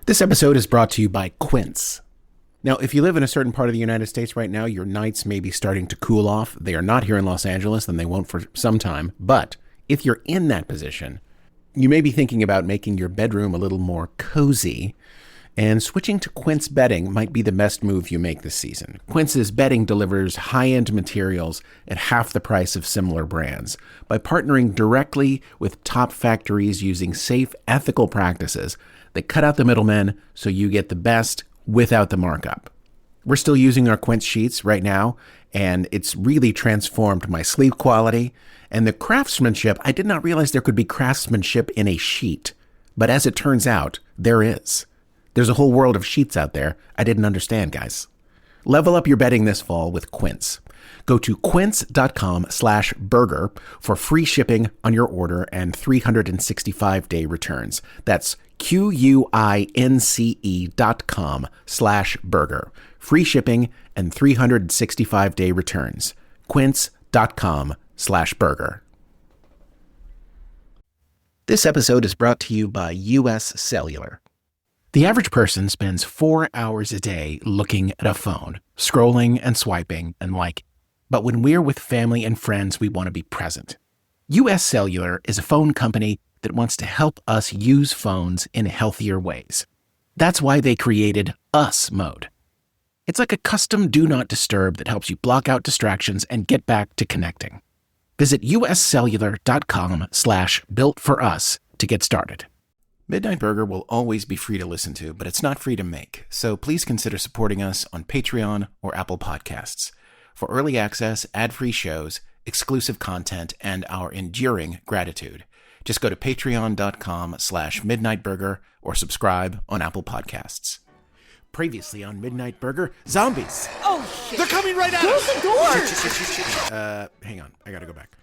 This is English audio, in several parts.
This episode is brought to you by Quince. Now, if you live in a certain part of the United States right now, your nights may be starting to cool off. They are not here in Los Angeles, and they won't for some time. But if you're in that position, you may be thinking about making your bedroom a little more cozy, and switching to Quince bedding might be the best move you make this season. Quince's bedding delivers high-end materials at half the price of similar brands. By partnering directly with top factories using safe, ethical practices, they cut out the middlemen so you get the best without the markup. We're still using our Quince sheets right now, and it's really transformed my sleep quality. And the craftsmanship, I did not realize there could be craftsmanship in a sheet. But as it turns out, there is. There's a whole world of sheets out there I didn't understand, guys. Level up your bedding this fall with Quince. Go to quince.com/burger for free shipping on your order and 365-day returns. That's QUINCE.com/burger. Free shipping and 365-day returns. Quince.com/burger. This episode is brought to you by US Cellular. The average person spends 4 hours a day looking at a phone, scrolling and swiping and liking. But when we're with family and friends, we want to be present. US Cellular is a phone company that wants to help us use phones in healthier ways. That's why they created Us Mode. It's like a custom Do Not Disturb that helps you block out distractions and get back to connecting. Visit uscellular.com/built-for-us to get started. Midnight Burger will always be free to listen to, but it's not free to make. So please consider supporting us on Patreon or Apple Podcasts. For early access, ad-free shows, exclusive content, and our enduring gratitude, just go to patreon.com/midnightburger or subscribe on Apple Podcasts. Previously on Midnight Burger, zombies. Oh, shit. They're coming right at us. Close the door. Hang on. I gotta go back.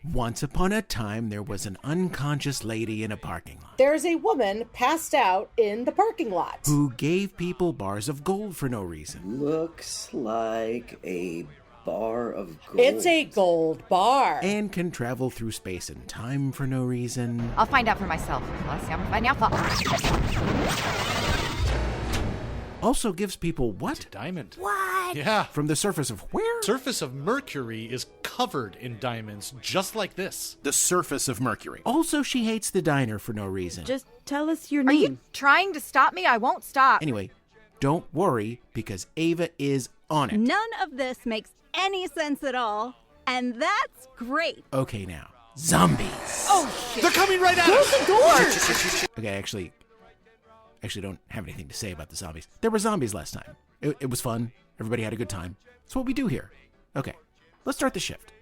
Once upon a time, there was an unconscious lady in a parking lot. There's a woman passed out in the parking lot. Who gave people bars of gold for no reason. Looks like a bar of gold. It's a gold bar. And can travel through space and time for no reason. I'll find out for myself. Also gives people what? Diamond. What? Yeah. From the surface of where? Surface of Mercury is covered in diamonds, just like this. The surface of Mercury. Also, she hates the diner for no reason. Just tell us your Are name. you trying to stop me? I won't stop. Anyway, don't worry, because Ava is on it. None of this makes any sense at all, and that's great. Okay, now. Zombies. Oh, shit. They're coming right at Close us. the door. Okay, actually don't have anything to say about the zombies. There were zombies last time. It was fun. Everybody had a good time. That's what we do here. Okay, let's start the shift.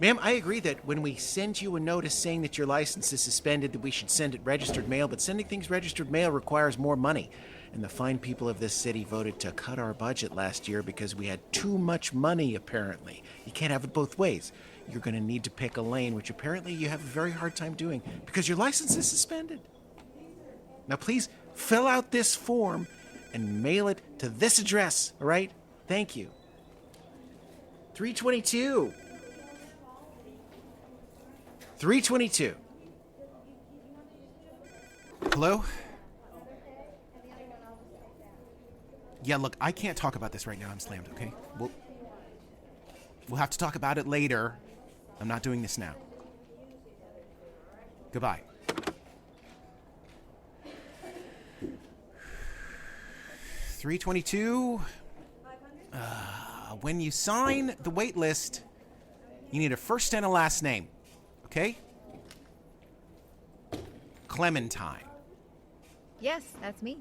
Ma'am, I agree that when we send you a notice saying that your license is suspended, that we should send it registered mail, but sending things registered mail requires more money. And the fine people of this city voted to cut our budget last year because we had too much money, apparently. You can't have it both ways. You're going to need to pick a lane, which apparently you have a very hard time doing because your license is suspended. Now, please fill out this form and mail it to this address, all right? Thank you. 322. 322. Hello? Yeah, look, I can't talk about this right now. I'm slammed, okay? We'll have to talk about it later. I'm not doing this now. Goodbye. $322. When you sign the wait list, you need a first and a last name, okay? Clementine. Yes, that's me.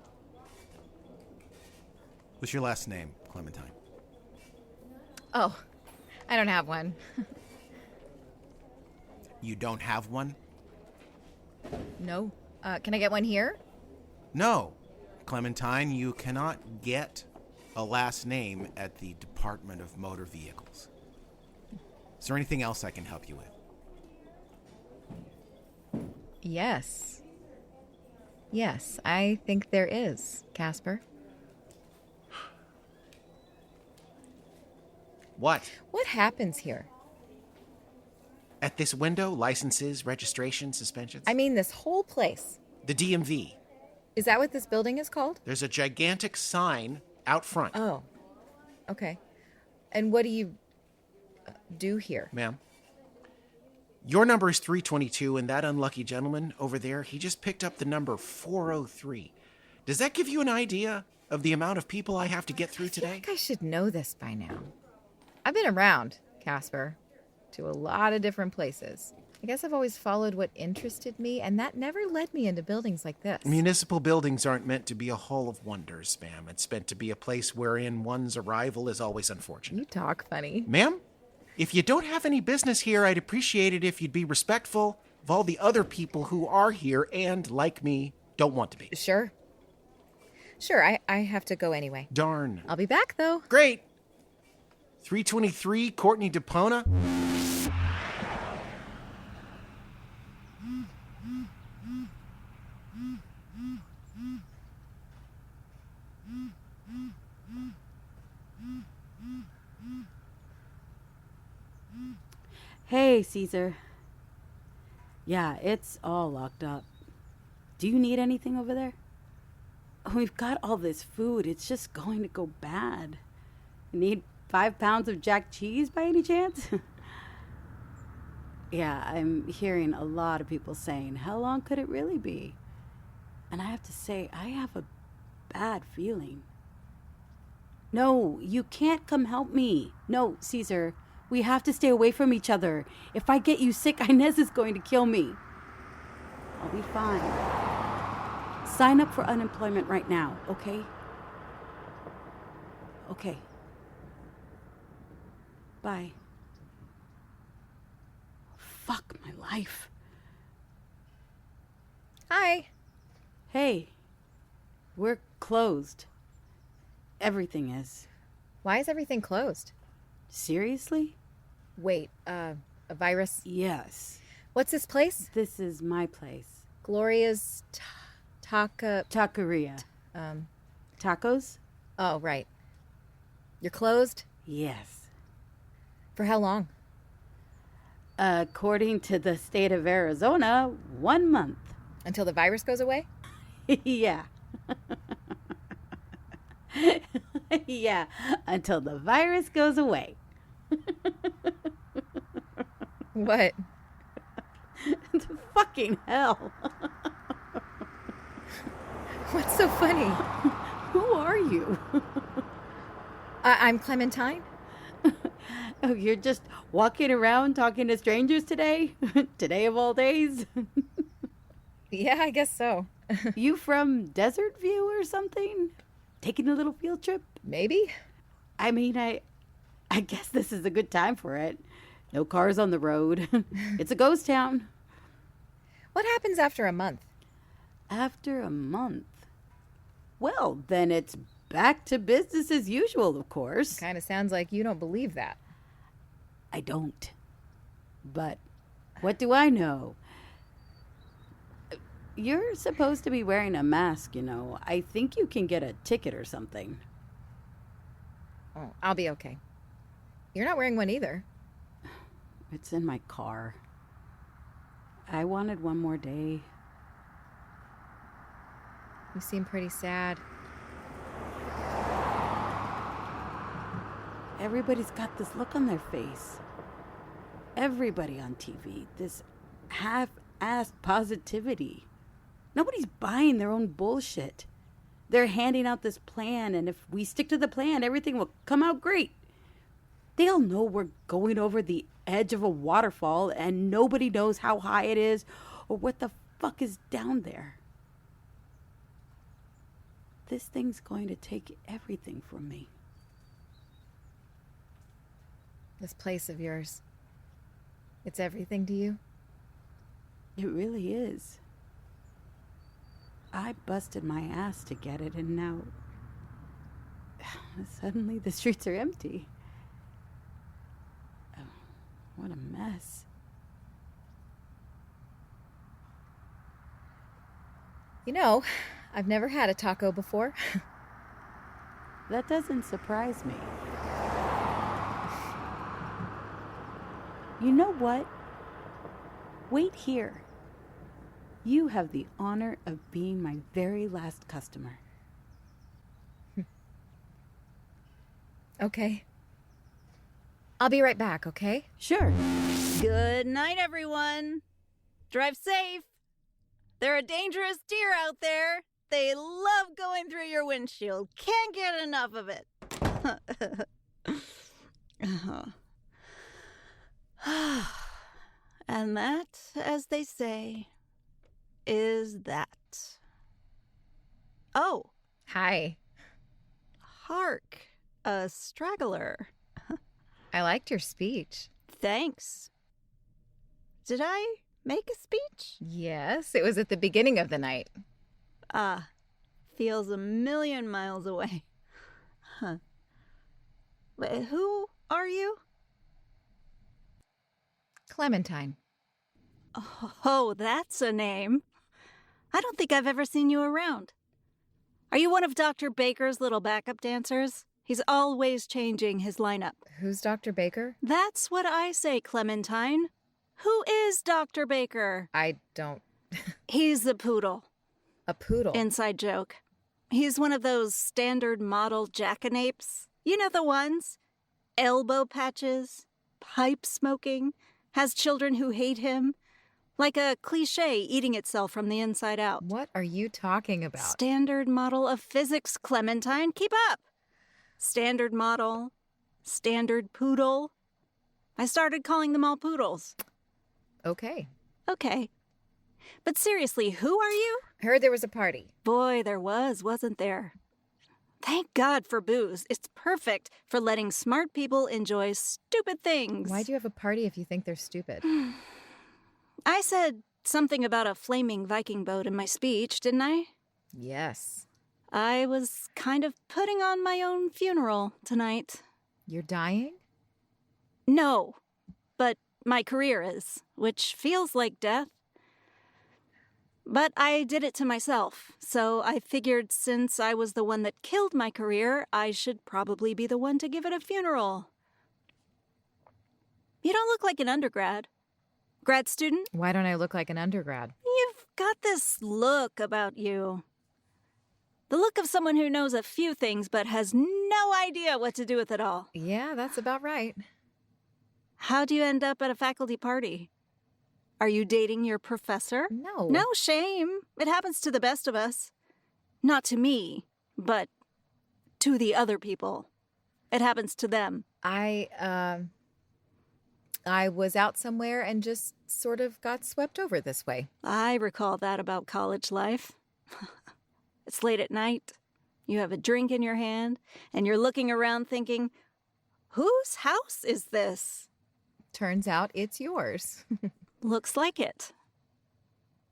What's your last name, Clementine? Oh, I don't have one. You don't have one? No. Can I get one here? No. Clementine, you cannot get a last name at the Department of Motor Vehicles. Is there anything else I can help you with? Yes. Yes, I think there is, Caspar. What? What happens here? At this window, licenses, registration, suspensions. I mean, this whole place. The DMV. Is that what this building is called? There's a gigantic sign out front. Oh. Okay. And what do you do here? Ma'am, your number is 322, and that unlucky gentleman over there, he just picked up the number 403. Does that give you an idea of the amount of people I have to get through I today? think I should know this by now. I've been around, Caspar, to a lot of different places. I guess I've always followed what interested me, and that never led me into buildings like this. Municipal buildings aren't meant to be a hall of wonders, ma'am. It's meant to be a place wherein one's arrival is always unfortunate. You talk funny. Ma'am, if you don't have any business here, I'd appreciate it if you'd be respectful of all the other people who are here and, like me, don't want to be. Sure. Sure, I have to go anyway. Darn. I'll be back, though. Great. 323 Courtney DePona. Hey, Caesar. Yeah, it's all locked up. Do you need anything over there? We've got all this food. It's just going to go bad. Need 5 pounds of jack cheese by any chance? Yeah, I'm hearing a lot of people saying, how long could it really be? And I have to say, I have a bad feeling. No, you can't come help me. No, Caesar, we have to stay away from each other. If I get you sick, Inez is going to kill me. I'll be fine. Sign up for unemployment right now, okay? Okay. Bye. Fuck my life. Hi. Hey, we're closed. Everything is. Why is everything closed? Seriously? Wait, a virus? Yes. What's this place? This is my place. Gloria's Taqueria. Tacos? Oh, right. You're closed? Yes. For how long? According to the state of Arizona, 1 month. Until the virus goes away? Yeah. Yeah, until the virus goes away. What? Fucking hell. What's so funny? Who are you? I'm Clementine. Oh, you're just walking around talking to strangers today? Today of all days? Yeah, I guess so. You from Desert View or something? Taking a little field trip? Maybe. I mean, I guess this is a good time for it. No cars on the road. It's a ghost town. What happens after a month? After a month? Well, then it's back to business as usual, of course. Kind of sounds like you don't believe that. I don't. But what do I know? You're supposed to be wearing a mask, you know. I think you can get a ticket or something. Oh, I'll be okay. You're not wearing one either. It's in my car. I wanted one more day. You seem pretty sad. Everybody's got this look on their face. Everybody on TV. This half-assed positivity. Nobody's buying their own bullshit. They're handing out this plan, and if we stick to the plan, everything will come out great. They all know we're going over the edge of a waterfall, and nobody knows how high it is or what the fuck is down there. This thing's going to take everything from me. This place of yours. It's everything to you? It really is. I busted my ass to get it, and now suddenly the streets are empty. Oh, what a mess. You know, I've never had a taco before. That doesn't surprise me. You know what? Wait here. You have the honor of being my very last customer. Okay. I'll be right back, okay? Sure. Good night, everyone. Drive safe. There are dangerous deer out there. They love going through your windshield. Can't get enough of it. And that, as they say, is that. Oh, Hi. hark, a straggler. I liked your speech. Thanks. Did I make a speech? Yes, it was at the beginning of the night. Ah, feels a million miles away. Huh. Wait, who are you? Clementine. Oh, that's a name. I don't think I've ever seen you around. Are you one of Dr. Baker's little backup dancers? He's always changing his lineup. Who's Dr. Baker? That's what I say, Clementine. Who is Dr. Baker? I don't... He's the poodle. A poodle. Inside joke. He's one of those standard model jackanapes. You know the ones? Elbow patches, pipe smoking, has children who hate him. Like a cliche eating itself from the inside out. What are you talking about? Standard model of physics, Clementine. Keep up. Standard model. Standard poodle. I started calling them all poodles. Okay. Okay. But seriously, who are you? I heard there was a party. Boy, there was, wasn't there? Thank God for booze. It's perfect for letting smart people enjoy stupid things. Why do you have a party if you think they're stupid? I said something about a flaming Viking boat in my speech, didn't I? Yes. I was kind of putting on my own funeral tonight. You're dying? No, but my career is, which feels like death. But I did it to myself, so I figured since I was the one that killed my career, I should probably be the one to give it a funeral. You don't look like an undergrad. Grad student? Why don't I look like an undergrad? You've got this look about you. The look of someone who knows a few things but has no idea what to do with it all. Yeah, that's about right. How'd you end up at a faculty party? Are you dating your professor? No. No shame. It happens to the best of us. Not to me, but to the other people. It happens to them. I was out somewhere and just sort of got swept over this way. I recall that about college life. It's late at night. You have a drink in your hand, and you're looking around thinking, whose house is this? Turns out it's yours. Looks like it.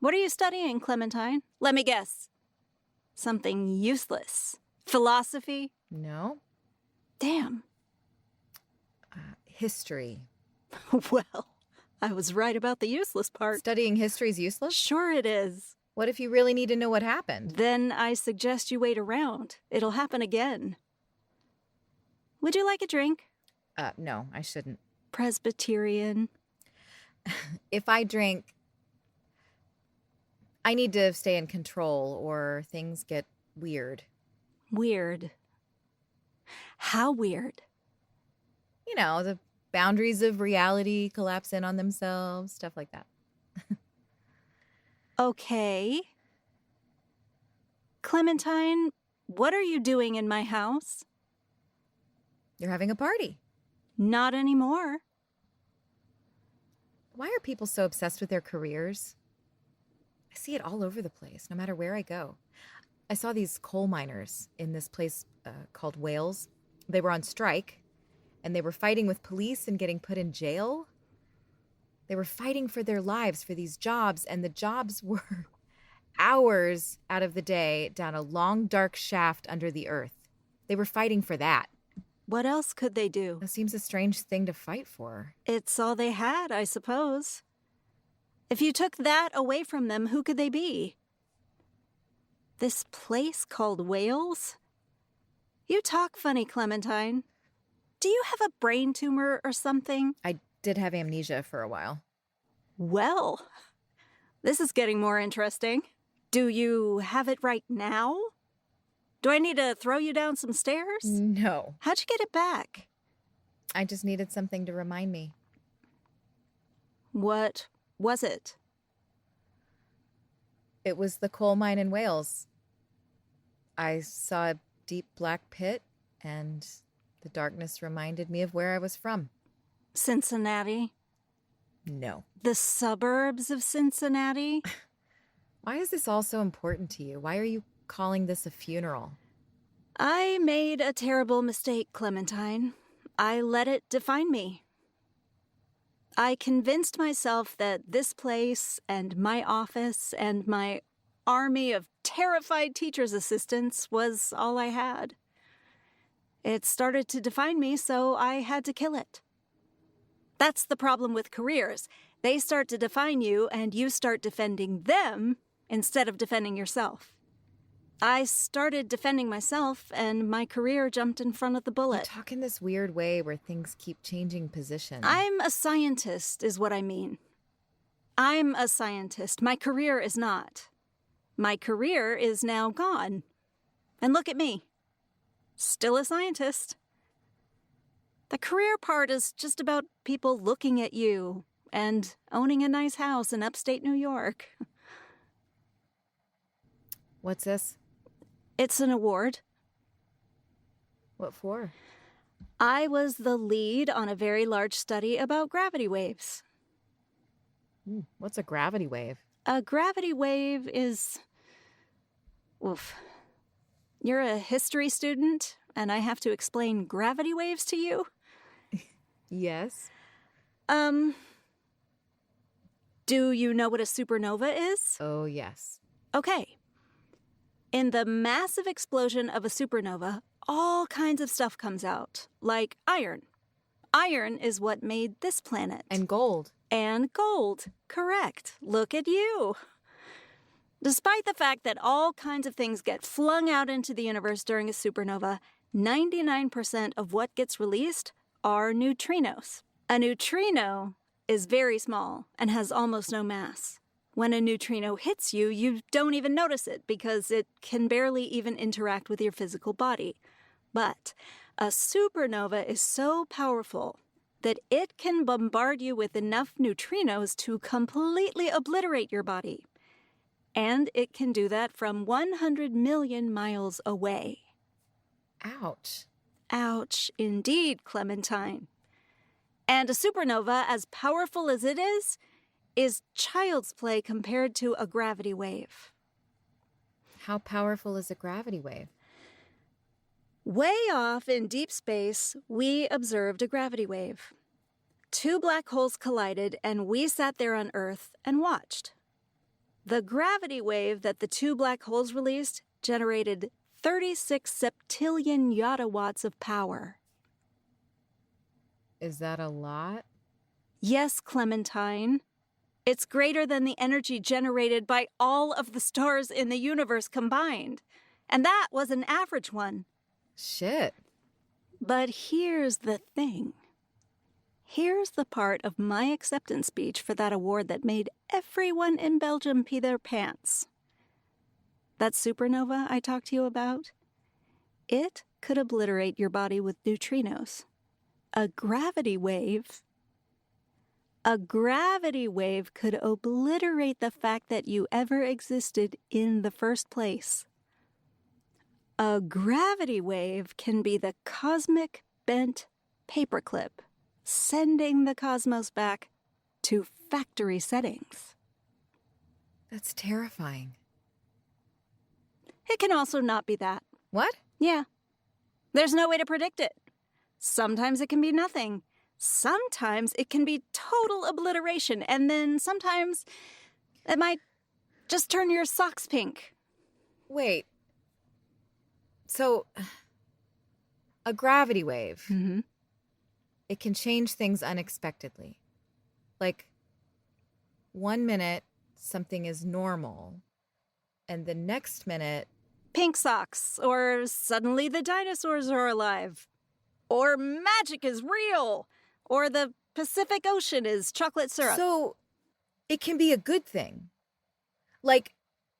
What are you studying, Clementine? Let me guess. Something useless. Philosophy? No. Damn. History. Well, I was right about the useless part. Studying history's useless? Sure it is. What if you really need to know what happened? Then I suggest you wait around. It'll happen again. Would you like a drink? No, I shouldn't. Presbyterian. If I drink, I need to stay in control or things get weird. Weird. How weird? You know, the boundaries of reality collapse in on themselves, stuff like that. Okay. Clementine, what are you doing in my house? You're having a party. Not anymore. Why are people so obsessed with their careers? I see it all over the place, no matter where I go. I saw these coal miners in this place called Wales. They were on strike, and they were fighting with police and getting put in jail. They were fighting for their lives for these jobs, and the jobs were hours out of the day down a long, dark shaft under the earth. They were fighting for that. What else could they do? That seems a strange thing to fight for. It's all they had, I suppose. If you took that away from them, who could they be? This place called Wales? You talk funny, Clementine. Do you have a brain tumor or something? I did have amnesia for a while. Well, this is getting more interesting. Do you have it right now? Do I need to throw you down some stairs? No. How'd you get it back? I just needed something to remind me. What was it? It was the coal mine in Wales. I saw a deep black pit, and the darkness reminded me of where I was from. Cincinnati? No. The suburbs of Cincinnati? Why is this all so important to you? Why are you calling this a funeral? I made a terrible mistake, Clementine. I let it define me. I convinced myself that this place and my office and my army of terrified teacher's assistants was all I had. It started to define me, so I had to kill it. That's the problem with careers. They start to define you, and you start defending them instead of defending yourself. I started defending myself, and my career jumped in front of the You bullet. talk in this weird way where things keep changing position. I'm a scientist, is what I mean. I'm a scientist. My career is not. My career is now gone. And look at me. Still a scientist. The career part is just about people looking at you and owning a nice house in upstate New York. What's this? It's an award. What for? I was the lead on a very large study about gravity waves. What's a gravity wave? A gravity wave is... Oof. You're a history student, and I have to explain gravity waves to you? Yes. Do you know what a supernova is? Oh, yes. Okay. In the massive explosion of a supernova, all kinds of stuff comes out, like iron. Iron is what made this planet. And gold. And gold. Correct. Look at you. Despite the fact that all kinds of things get flung out into the universe during a supernova, 99% of what gets released are neutrinos. A neutrino is very small and has almost no mass. When a neutrino hits you, you don't even notice it because it can barely even interact with your physical body. But a supernova is so powerful that it can bombard you with enough neutrinos to completely obliterate your body. And it can do that from 100 million miles away. Ouch. Ouch, indeed, Clementine. And a supernova, as powerful as it is child's play compared to a gravity wave. How powerful is a gravity wave? Way off in deep space, we observed a gravity wave. 2 black holes collided, and we sat there on Earth and watched. The gravity wave that the 2 black holes released generated 36 septillion yotta-watts of power. Is that a lot? Yes, Clementine. It's greater than the energy generated by all of the stars in the universe combined. And that was an average one. Shit. But here's the thing. Here's the part of my acceptance speech for that award that made everyone in Belgium pee their pants. That supernova I talked to you about, it could obliterate your body with neutrinos. A gravity wave could obliterate the fact that you ever existed in the first place. A gravity wave can be the cosmic bent paperclip, sending the cosmos back to factory settings. That's terrifying. It can also not be that. What? Yeah. There's no way to predict it. Sometimes it can be nothing. Sometimes it can be total obliteration, and then sometimes it might just turn your socks pink. Wait. So, a gravity wave. Mm-hmm. It can change things unexpectedly. Like, 1 minute, something is normal, and the next minute... Pink socks, or suddenly the dinosaurs are alive, or magic is real, or the Pacific Ocean is chocolate syrup. So, it can be a good thing. Like,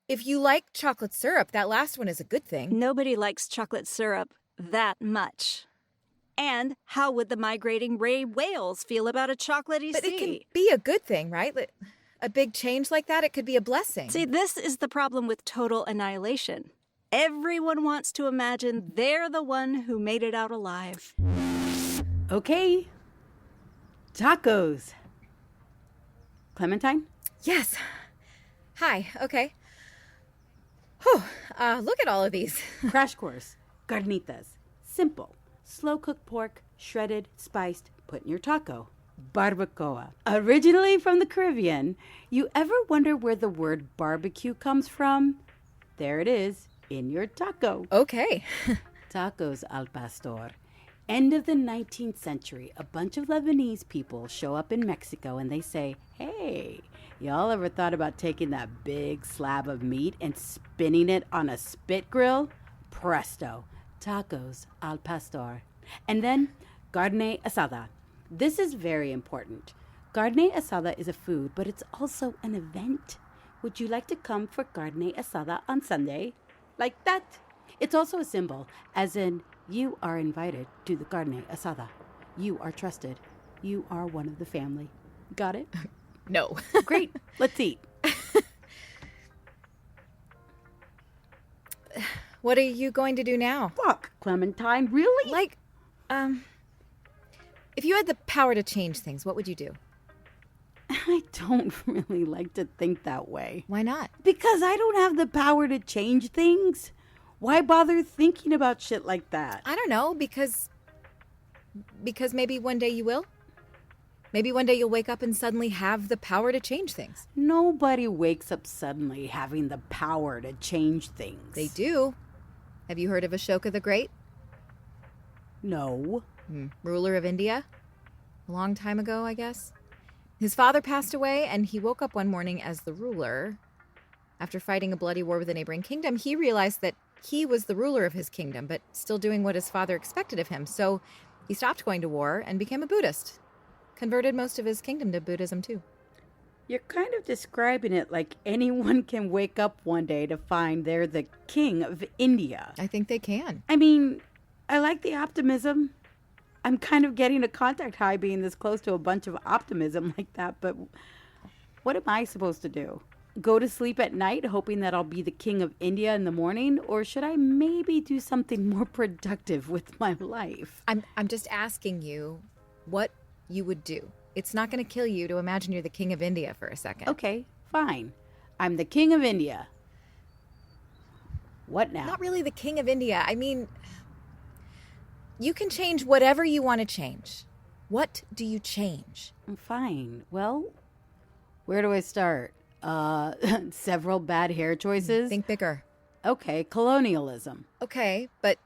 if you like chocolate syrup, that last one is a good thing. Nobody likes chocolate syrup that much. And how would the migrating ray whales feel about a chocolatey But sea? it can be a good thing, right? A big change like that, it could be a blessing. See, this is the problem with total annihilation. Everyone wants to imagine they're the one who made it out alive. Okay. Tacos. Clementine? Yes. Hi, okay. Whew, look at all of these. Crash course. Carnitas. Simple. Slow-cooked pork, shredded, spiced, put in your taco. Barbacoa. Originally from the Caribbean, you ever wonder where the word barbecue comes from? There it is, in your taco. Okay. Tacos al pastor. End of the 19th century, a bunch of Lebanese people show up in Mexico and they say, hey, y'all ever thought about taking that big slab of meat and spinning it on a spit grill? Presto. Tacos al pastor. And then carne asada. This is very important. Carne asada is a food, but it's also an event. Would you like to come for carne asada on Sunday? Like that. It's also a symbol, as in you are invited to the carne asada. You are trusted. You are one of the family. Got it? No. Great. Let's eat. What are you going to do now? Fuck, Clementine, really? Like, if you had the power to change things, what would you do? I don't really like to think that way. Why not? Because I don't have the power to change things. Why bother thinking about shit like that? I don't know, because maybe one day you will. Maybe one day you'll wake up and suddenly have the power to change things. Nobody wakes up suddenly having the power to change things. They do. Have you heard of Ashoka the Great? No. Ruler of India? A long time ago, I guess. His father passed away, and he woke up one morning as the ruler. After fighting a bloody war with a neighboring kingdom, he realized that he was the ruler of his kingdom, but still doing what his father expected of him. So he stopped going to war and became a Buddhist. Converted most of his kingdom to Buddhism, too. You're kind of describing it like anyone can wake up one day to find they're the king of India. I think they can. I mean, I like the optimism. I'm kind of getting a contact high being this close to a bunch of optimism like that, but what am I supposed to do? Go to sleep at night hoping that I'll be the king of India in the morning? Or should I maybe do something more productive with my life? I'm just asking you what you would do. It's not going to kill you to imagine you're the king of India for a second. Okay, fine. I'm the king of India. What now? Not really the king of India. I mean, you can change whatever you want to change. What do you change? Fine. Well, where do I start? Several bad hair choices? Think bigger. Okay, colonialism. Okay, but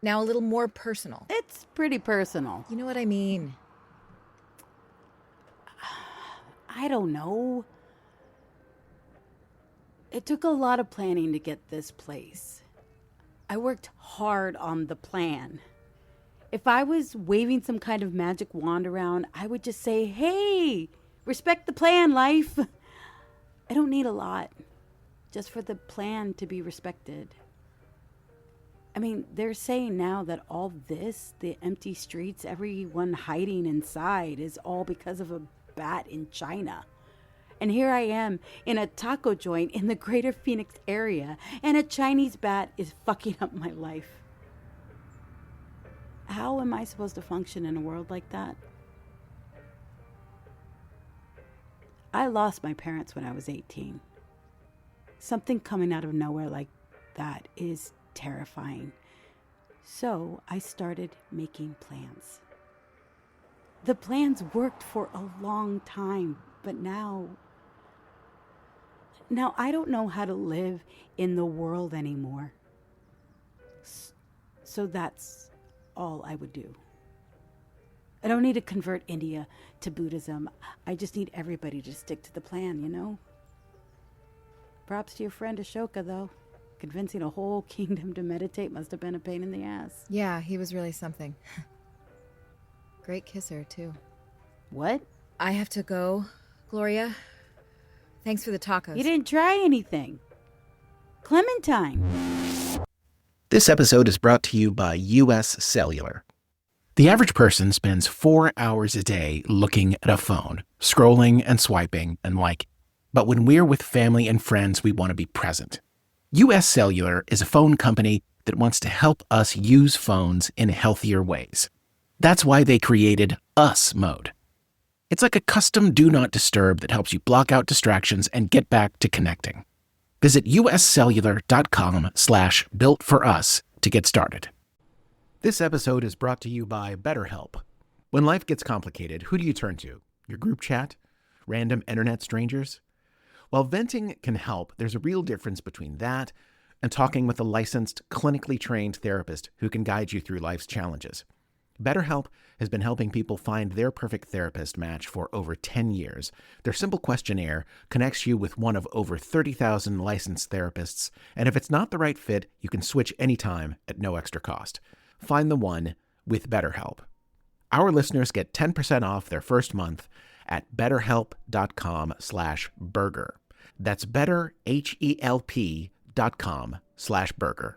now a little more personal. It's pretty personal. You know what I mean? I don't know. It took a lot of planning to get this place. I worked hard on the plan. If I was waving some kind of magic wand around, I would just say, hey, respect the plan, Leif. I don't need a lot, just for the plan to be respected. I mean, they're saying now that all this, the empty streets, everyone hiding inside, is all because of a bat in China. And here I am in a taco joint in the greater Phoenix area, and a Chinese bat is fucking up my life. How am I supposed to function in a world like that? I lost my parents when I was 18. Something coming out of nowhere like that is terrifying. So I started making plans. The plans worked for a long time, but now I don't know how to live in the world anymore. So that's all I would do. I don't need to convert India to Buddhism. I just need everybody to stick to the plan, you know? Props to your friend Ashoka, though. Convincing a whole kingdom to meditate must have been a pain in the ass. Yeah, he was really something. Great kisser, too. What? I have to go, Gloria. Thanks for the tacos. You didn't try anything. Clementine. This episode is brought to you by US Cellular. The average person spends 4 hours a day looking at a phone, scrolling and swiping and liking. But when we're with family and friends, we want to be present. US Cellular is a phone company that wants to help us use phones in healthier ways. That's why they created US Mode. It's like a custom Do Not Disturb that helps you block out distractions and get back to connecting. Visit uscellular.com/builtforus to get started. This episode is brought to you by BetterHelp. When life gets complicated, who do you turn to? Your group chat? Random internet strangers? While venting can help, there's a real difference between that and talking with a licensed, clinically trained therapist who can guide you through life's challenges. BetterHelp has been helping people find their perfect therapist match for over 10 years. Their simple questionnaire connects you with one of over 30,000 licensed therapists, and if it's not the right fit, you can switch anytime at no extra cost. Find the one with BetterHelp. Our listeners get 10% off their first month at betterhelp.com/burger. That's betterhelp.com/burger.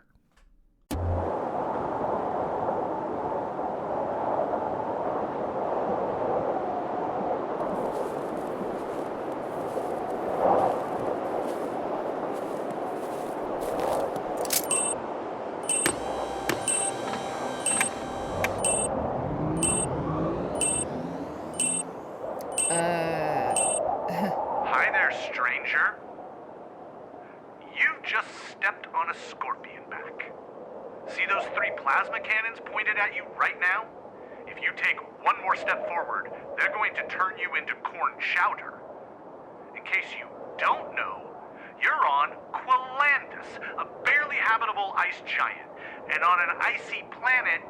Hi there, stranger. You've just stepped on a scorpion back. See those 3 plasma cannons pointed at you right now? If you take one more step forward, they're going to turn you into corn chowder. In case you don't know, you're on Quellandus, a barely habitable ice giant. And on an icy planet,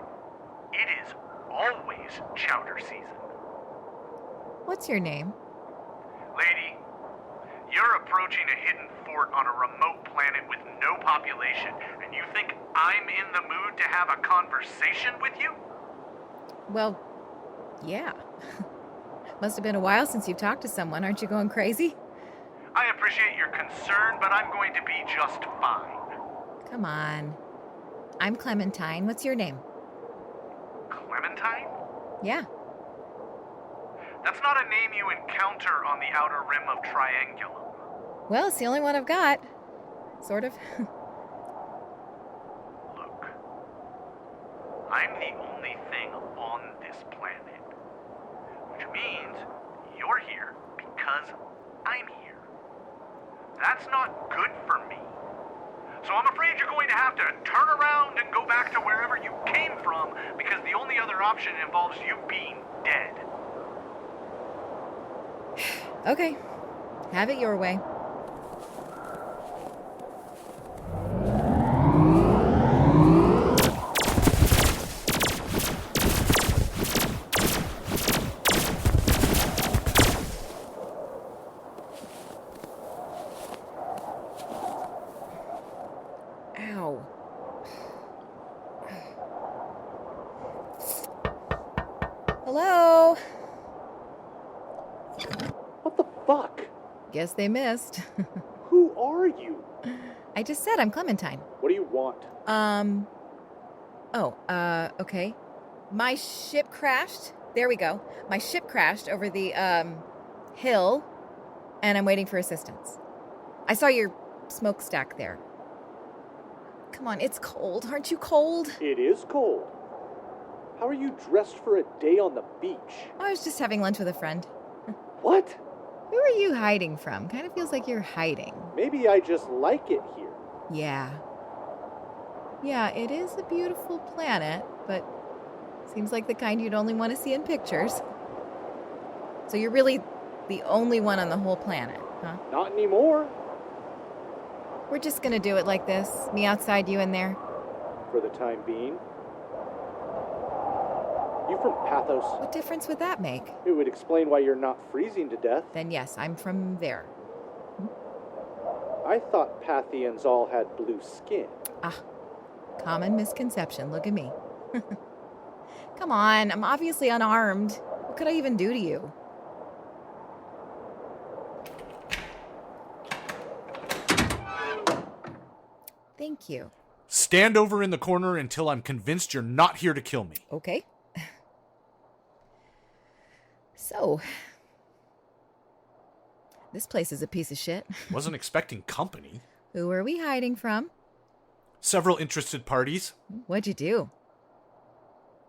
it is always chowder season. What's your name? Lady, you're approaching a hidden fort on a remote planet with no population, and you think I'm in the mood to have a conversation with you? Well, yeah. Must have been a while since you've talked to someone. Aren't you going crazy? I appreciate your concern, but I'm going to be just fine. Come on. I'm Clementine. What's your name? Clementine? Yeah. That's not a name you encounter on the outer rim of Triangulum. Well, it's the only one I've got. Sort of. Look, I'm the only thing on this planet, which means you're here because I'm here. That's not good for me. So I'm afraid you're going to have to turn around and go back to wherever you came from, because the only other option involves you being dead. Okay. Have it your way. Ow. Hello? What the fuck? Guess they missed. Who are you? I just said I'm Clementine. What do you want? Okay. My ship crashed. There we go. My ship crashed over the, hill, and I'm waiting for assistance. I saw your smokestack there. Come on, it's cold. Aren't you cold? It is cold. How are you dressed for a day on the beach? I was just having lunch with a friend. What? Who are you hiding from? Kind of feels like you're hiding. Maybe I just like it here. Yeah. Yeah, it is a beautiful planet, but seems like the kind you'd only want to see in pictures. So you're really the only one on the whole planet, huh? Not anymore. We're just gonna do it like this. Me outside, you in there. For the time being. You from Pathos? What difference would that make? It would explain why you're not freezing to death. Then yes, I'm from there. I thought Pathians all had blue skin. Ah, common misconception. Look at me. Come on, I'm obviously unarmed. What could I even do to you? Thank you. Stand over in the corner until I'm convinced you're not here to kill me. Okay. So, this place is a piece of shit. Wasn't expecting company. Who are we hiding from? Several interested parties. What'd you do?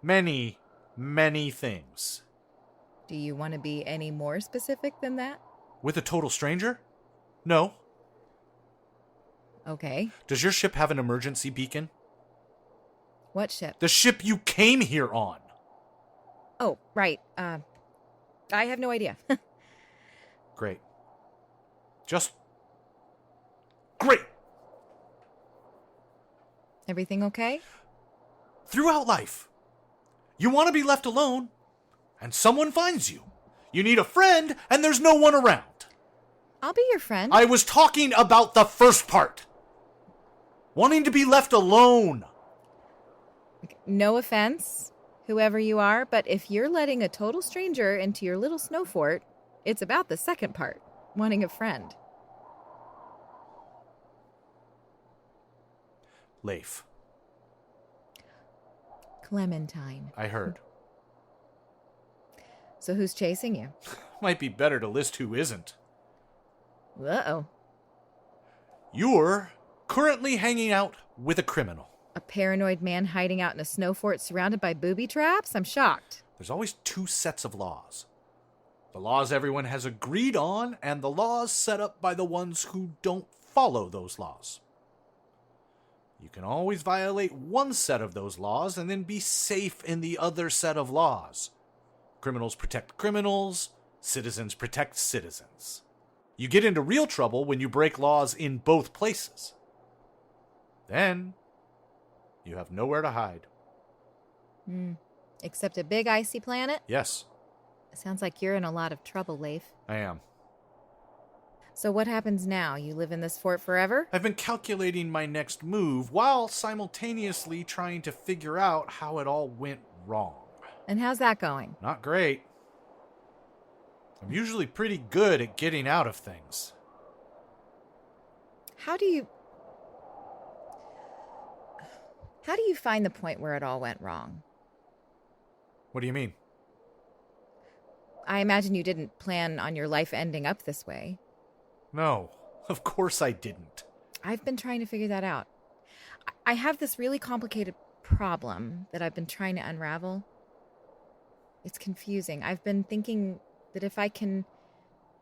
Many, many things. Do you want to be any more specific than that? With a total stranger? No. Okay. Does your ship have an emergency beacon? What ship? The ship you came here on. Oh, right. I have no idea. Great. Just great. Everything okay? Throughout life, you want to be left alone, and someone finds you. You need a friend, and there's no one around. I'll be your friend. I was talking about the first part. Wanting to be left alone. No offense, whoever you are, but if you're letting a total stranger into your little snow fort, it's about the second part, wanting a friend. Leif. Clementine. I heard. So who's chasing you? Might be better to list who isn't. Uh-oh. You're currently hanging out with a criminal. A paranoid man hiding out in a snow fort surrounded by booby traps? I'm shocked. There's always two sets of laws. The laws everyone has agreed on, and the laws set up by the ones who don't follow those laws. You can always violate one set of those laws and then be safe in the other set of laws. Criminals protect criminals, citizens protect citizens. You get into real trouble when you break laws in both places. Then, you have nowhere to hide. Except a big icy planet? Yes, Sounds like you're in a lot of trouble, Leif. I am. So what happens now? You live in this fort forever? I've been calculating my next move while simultaneously trying to figure out how it all went wrong. And how's that going? Not great. I'm usually pretty good at getting out of things. How do you find the point where it all went wrong? What do you mean? I imagine you didn't plan on your life ending up this way. No, of course I didn't. I've been trying to figure that out. I have this really complicated problem that I've been trying to unravel. It's confusing. I've been thinking that if I can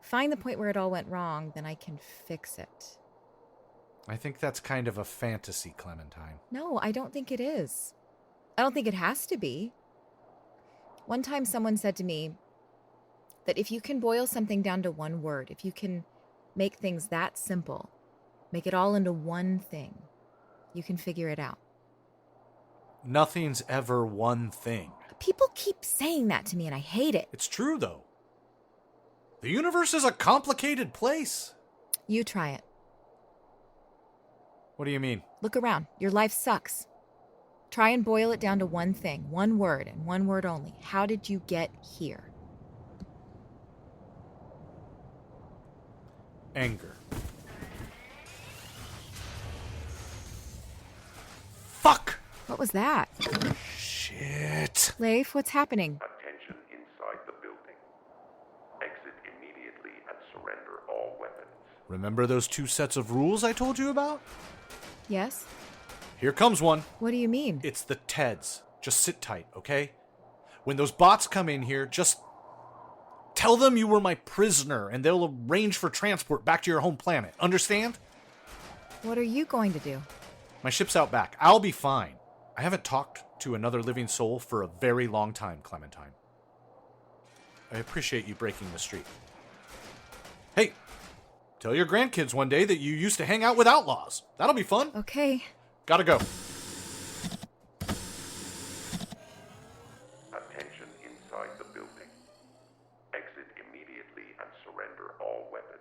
find the point where it all went wrong, then I can fix it. I think that's kind of a fantasy, Clementine. No, I don't think it is. I don't think it has to be. One time someone said to me that if you can boil something down to one word, if you can make things that simple, make it all into one thing, you can figure it out. Nothing's ever one thing. People keep saying that to me and I hate it. It's true, though. The universe is a complicated place. You try it. What do you mean? Look around. Your life sucks. Try and boil it down to one thing, one word, and one word only. How did you get here? Anger. Fuck! What was that? Shit. Leif, what's happening? Attention inside the building. Exit immediately and surrender all weapons. Remember those two sets of rules I told you about? Yes? Here comes one. What do you mean? It's the TEDs. Just sit tight, okay? When those bots come in here, just tell them you were my prisoner and they'll arrange for transport back to your home planet. Understand? What are you going to do? My ship's out back. I'll be fine. I haven't talked to another living soul for a very long time, Clementine. I appreciate you breaking the streak. Hey, tell your grandkids one day that you used to hang out with outlaws. That'll be fun. Okay. Gotta go. Attention inside the building. Exit immediately and surrender all weapons.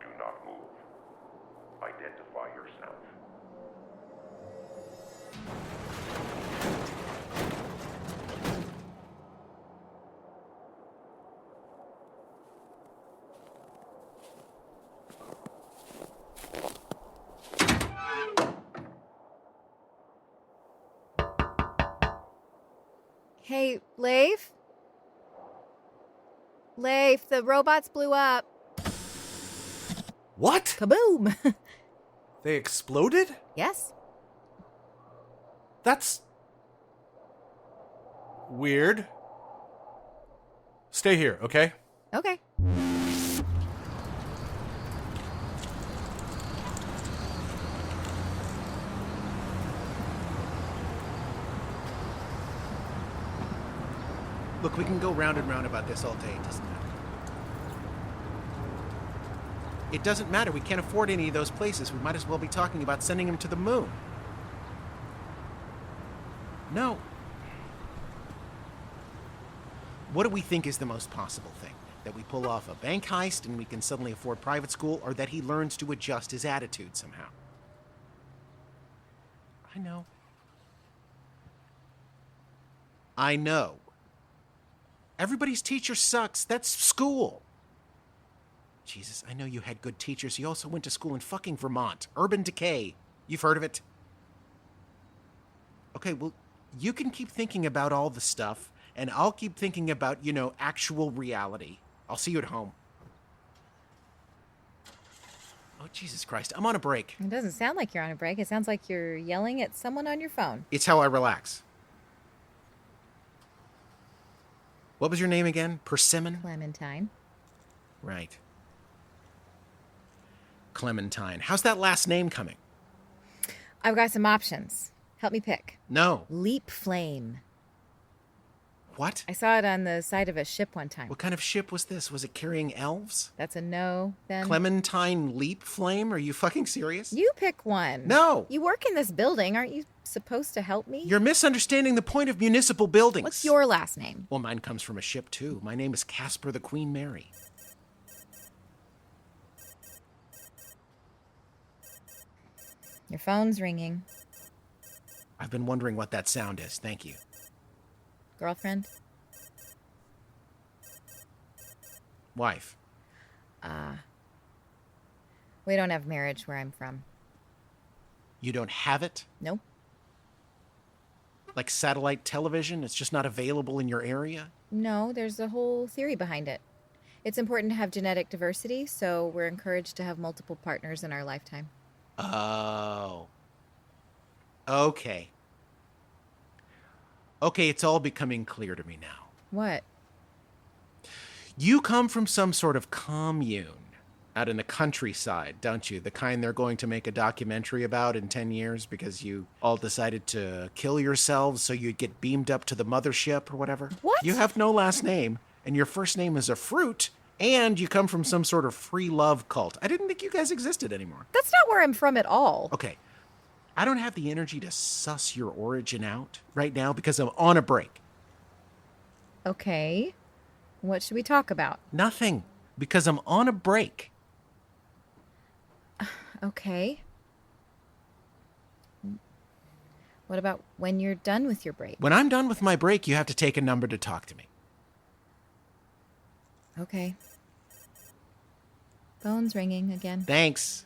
Do not move. Identify yourself. Hey, Leif? Leif, the robots blew up. What? Kaboom! They exploded? Yes. That's weird. Stay here, okay? Okay. Look, we can go round and round about this all day. It doesn't matter. It doesn't matter. We can't afford any of those places. We might as well be talking about sending him to the moon. No. What do we think is the most possible thing? That we pull off a bank heist and we can suddenly afford private school, or that he learns to adjust his attitude somehow? I know. I know. Everybody's teacher sucks. That's school. Jesus, I know you had good teachers. You also went to school in fucking Vermont. Urban Decay. You've heard of it? Okay, well, you can keep thinking about all the stuff, and I'll keep thinking about, actual reality. I'll see you at home. Oh, Jesus Christ. I'm on a break. It doesn't sound like you're on a break. It sounds like you're yelling at someone on your phone. It's how I relax. What was your name again? Persimmon? Clementine. Right. Clementine. How's that last name coming? I've got some options. Help me pick. No. Leap Flame. What? I saw it on the side of a ship one time. What kind of ship was this? Was it carrying elves? That's a no, then. Clementine Leap Flame? Are you fucking serious? You pick one. No. You work in this building. Aren't you supposed to help me? You're misunderstanding the point of municipal buildings. What's your last name? Well, mine comes from a ship, too. My name is Caspar the Queen Mary. Your phone's ringing. I've been wondering what that sound is. Thank you. Girlfriend? Wife. We don't have marriage where I'm from. You don't have it? Nope. Like satellite television? It's just not available in your area? No, there's a whole theory behind it. It's important to have genetic diversity, so we're encouraged to have multiple partners in our lifetime. Oh. Okay. Okay, it's all becoming clear to me now. What? You come from some sort of commune out in the countryside, don't you? The kind they're going to make a documentary about in 10 years because you all decided to kill yourselves so you'd get beamed up to the mothership or whatever? What? You have no last name, and your first name is a fruit, and you come from some sort of free love cult. I didn't think you guys existed anymore. That's not where I'm from at all. Okay. I don't have the energy to suss your origin out right now because I'm on a break. Okay. What should we talk about? Nothing, because I'm on a break. Okay. What about when you're done with your break? When I'm done with my break, you have to take a number to talk to me. Okay. Phone's ringing again. Thanks.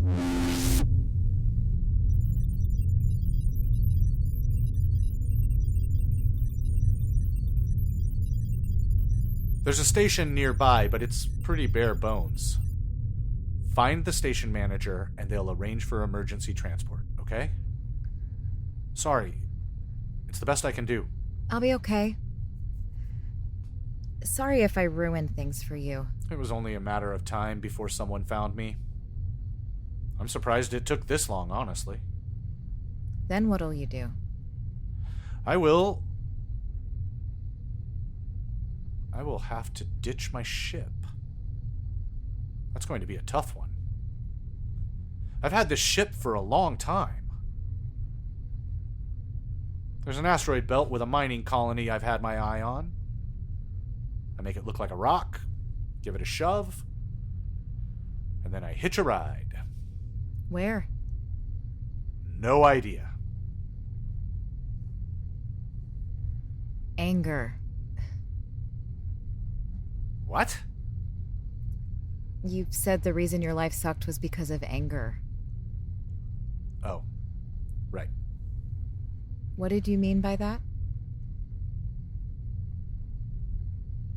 There's a station nearby, but it's pretty bare bones. Find the station manager, and they'll arrange for emergency transport, okay? Sorry. It's the best I can do. I'll be okay. Sorry if I ruined things for you. It was only a matter of time before someone found me. I'm surprised it took this long, honestly. Then what'll you do? I will have to ditch my ship. That's going to be a tough one. I've had this ship for a long time. There's an asteroid belt with a mining colony I've had my eye on. I make it look like a rock, give it a shove, and then I hitch a ride. Where? No idea. Anger. What? You said the reason your life sucked was because of anger. Oh, right. What did you mean by that?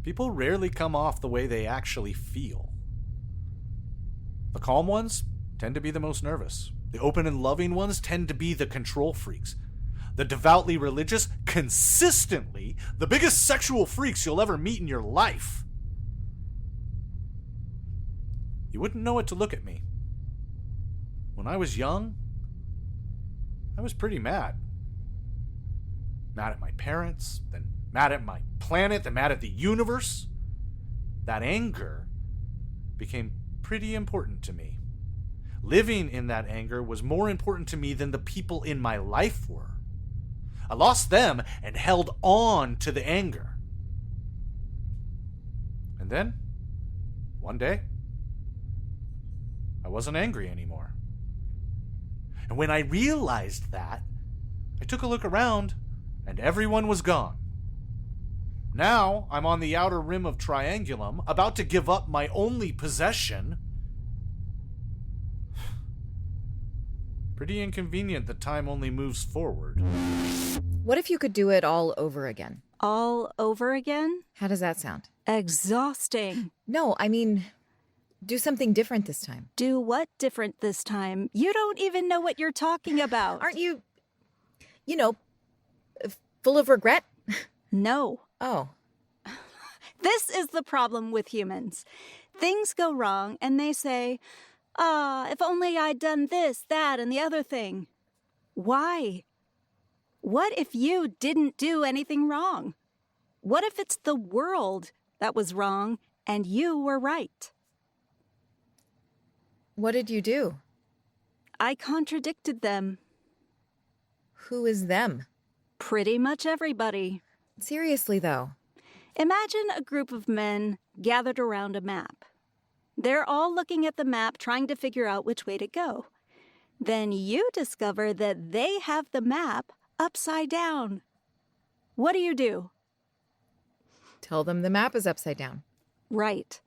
People rarely come off the way they actually feel. The calm ones tend to be the most nervous. The open and loving ones tend to be the control freaks. The devoutly religious, consistently the biggest sexual freaks you'll ever meet in your life. You wouldn't know it to look at me. When I was young, I was pretty mad. Mad at my parents, then mad at my planet, then mad at the universe. That anger became pretty important to me. Living in that anger was more important to me than the people in my life were. I lost them and held on to the anger. And then, one day, I wasn't angry anymore. And when I realized that, I took a look around and everyone was gone. Now I'm on the outer rim of Triangulum, about to give up my only possession. Pretty inconvenient that time only moves forward. What if you could do it all over again? All over again? How does that sound? Exhausting. No, I mean, do something different this time. Do what different this time? You don't even know what you're talking about. Aren't you, full of regret? No. Oh. This is the problem with humans. Things go wrong and they say, if only I'd done this, that, and the other thing. Why? What if you didn't do anything wrong? What if it's the world that was wrong and you were right? What did you do? I contradicted them. Who is them? Pretty much everybody. Seriously, though. Imagine a group of men gathered around a map. They're all looking at the map, trying to figure out which way to go. Then you discover that they have the map upside down. What do? Tell them the map is upside down. Right.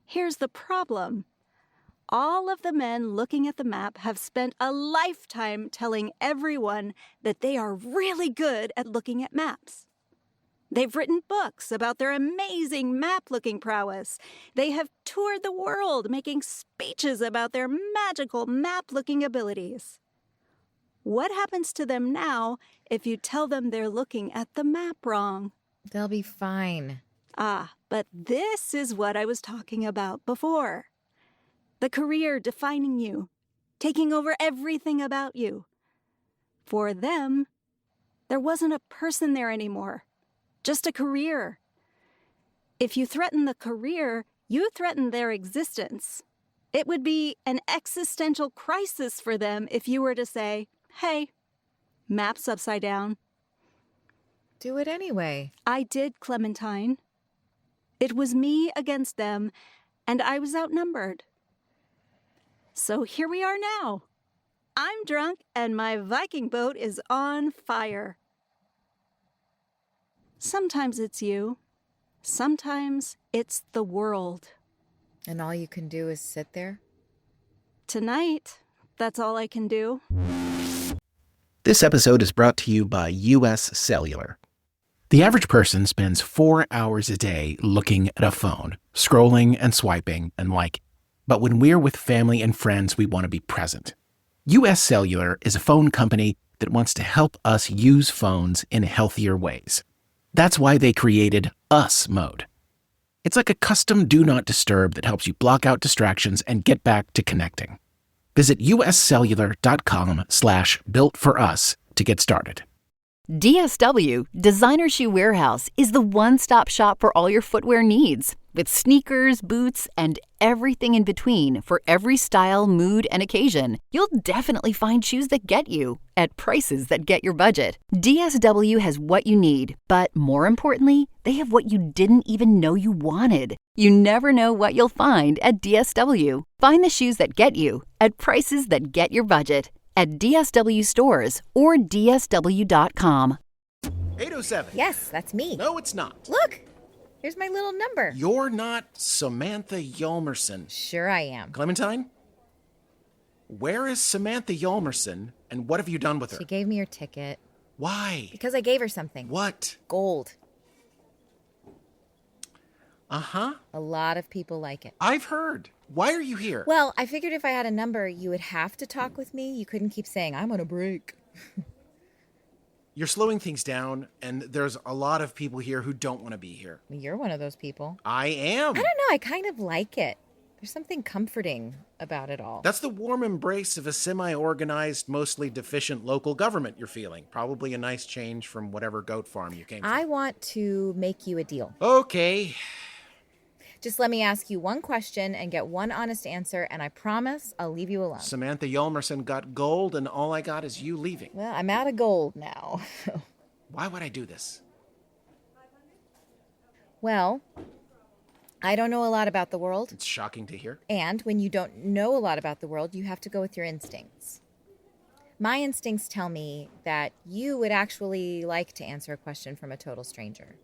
Here's the problem. All of the men looking at the map have spent a lifetime telling everyone that they are really good at looking at maps. They've written books about their amazing map-looking prowess. They have toured the world making speeches about their magical map-looking abilities. What happens to them now if you tell them they're looking at the map wrong? They'll be fine. But this is what I was talking about before. The career defining you, taking over everything about you. For them, there wasn't a person there anymore. Just a career. If you threaten the career, you threaten their existence. It would be an existential crisis for them if you were to say, hey, map's upside down. Do it anyway. I did, Clementine. It was me against them, and I was outnumbered. So here we are now. I'm drunk, and my Viking boat is on fire. Sometimes it's you. Sometimes it's the world. And all you can do is sit there? Tonight, that's all I can do. This episode is brought to you by US Cellular. The average person spends 4 hours a day looking at a phone, scrolling and swiping and liking. But when we're with family and friends, we want to be present. US Cellular is a phone company that wants to help us use phones in healthier ways. That's why they created US Mode. It's like a custom Do Not Disturb that helps you block out distractions and get back to connecting. Visit uscellular.com/builtforus to get started. DSW, Designer Shoe Warehouse, is the one-stop shop for all your footwear needs. With sneakers, boots, and everything in between for every style, mood, and occasion, you'll definitely find shoes that get you at prices that get your budget. DSW has what you need, but more importantly, they have what you didn't even know you wanted. You never know what you'll find at DSW. Find the shoes that get you at prices that get your budget at DSW stores or DSW.com. 807. Yes, that's me. No, it's not. Look, here's my little number. You're not Samantha Yolmerson. Sure I am. Clementine? Where is Samantha Yolmerson, and what have you done with her? She gave me her ticket. Why? Because I gave her something. What? Gold. Uh-huh. A lot of people like it. I've heard. Why are you here? Well, I figured if I had a number, you would have to talk with me. You couldn't keep saying, I'm on a break. You're slowing things down, and there's a lot of people here who don't want to be here. You're one of those people. I am. I don't know. I kind of like it. There's something comforting about it all. That's the warm embrace of a semi-organized, mostly deficient local government you're feeling. Probably a nice change from whatever goat farm you came from. I want to make you a deal. Okay. Just let me ask you one question and get one honest answer, and I promise I'll leave you alone. Samantha Yolmerson got gold, and all I got is you leaving. Well, I'm out of gold now. Why would I do this? Well, I don't know a lot about the world. It's shocking to hear. And when you don't know a lot about the world, you have to go with your instincts. My instincts tell me that you would actually like to answer a question from a total stranger.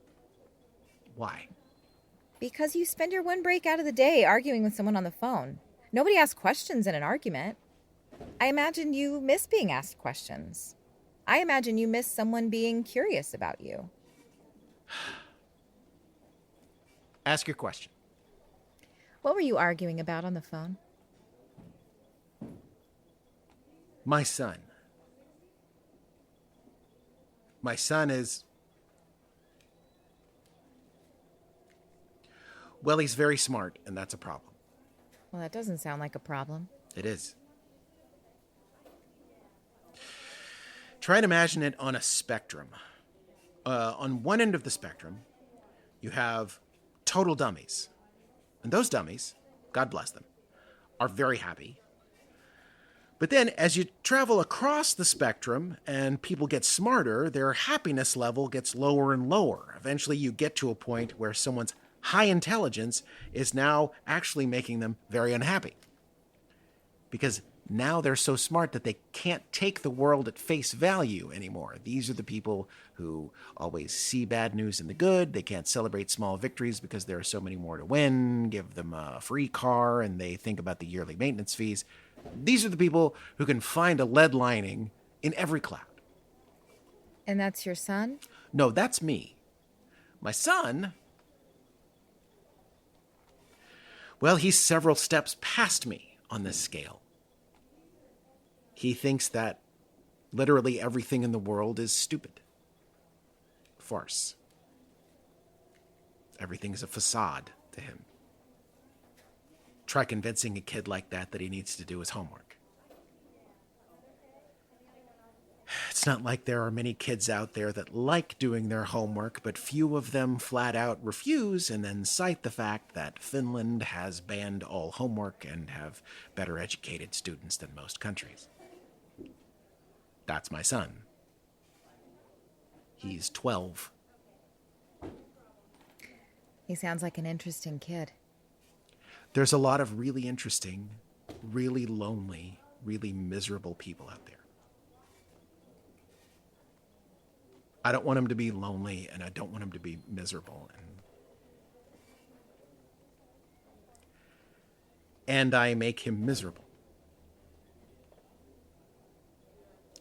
Why? Because you spend your one break out of the day arguing with someone on the phone. Nobody asks questions in an argument. I imagine you miss being asked questions. I imagine you miss someone being curious about you. Ask your question. What were you arguing about on the phone? My son. My son is... Well, he's very smart, and that's a problem. Well, that doesn't sound like a problem. It is. Try and imagine it on a spectrum. On one end of the spectrum, you have total dummies. And those dummies, God bless them, are very happy. But then as you travel across the spectrum and people get smarter, their happiness level gets lower and lower. Eventually you get to a point where someone's high intelligence is now actually making them very unhappy. Because now they're so smart that they can't take the world at face value anymore. These are the people who always see bad news in the good. They can't celebrate small victories because there are so many more to win. Give them a free car and they think about the yearly maintenance fees. These are the people who can find a lead lining in every cloud. And that's your son? No, that's me. My son... Well, he's several steps past me on this scale. He thinks that literally everything in the world is stupid. Farce. Everything's a facade to him. Try convincing a kid like that he needs to do his homework. It's not like there are many kids out there that like doing their homework, but few of them flat out refuse and then cite the fact that Finland has banned all homework and have better educated students than most countries. That's my son. He's 12. He sounds like an interesting kid. There's a lot of really interesting, really lonely, really miserable people out there. I don't want him to be lonely, and I don't want him to be miserable. And I make him miserable.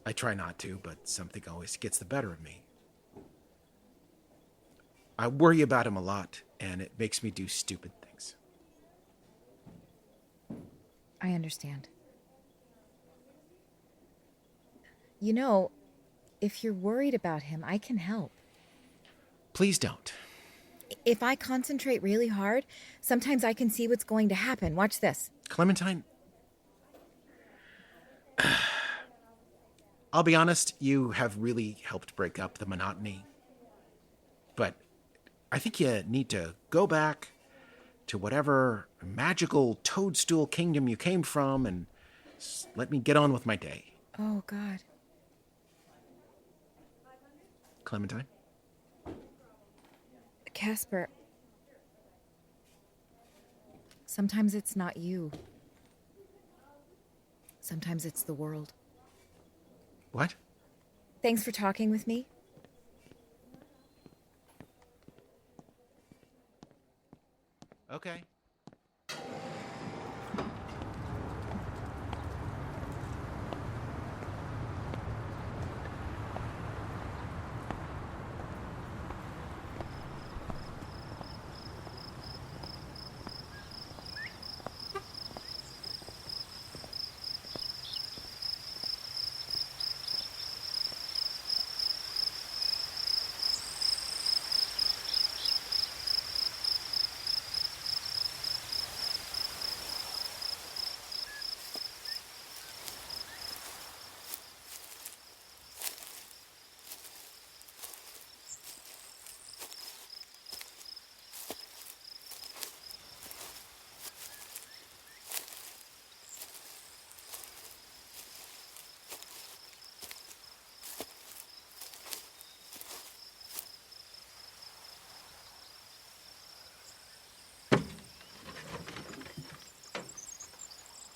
I try not to, but something always gets the better of me. I worry about him a lot, and it makes me do stupid things. I understand. You know, if you're worried about him, I can help. Please don't. If I concentrate really hard, sometimes I can see what's going to happen. Watch this. Clementine, I'll be honest, you have really helped break up the monotony. But I think you need to go back to whatever magical toadstool kingdom you came from and let me get on with my day. Oh, God. Clementine? Caspar. Sometimes it's not you. Sometimes it's the world. What? Thanks for talking with me. Okay.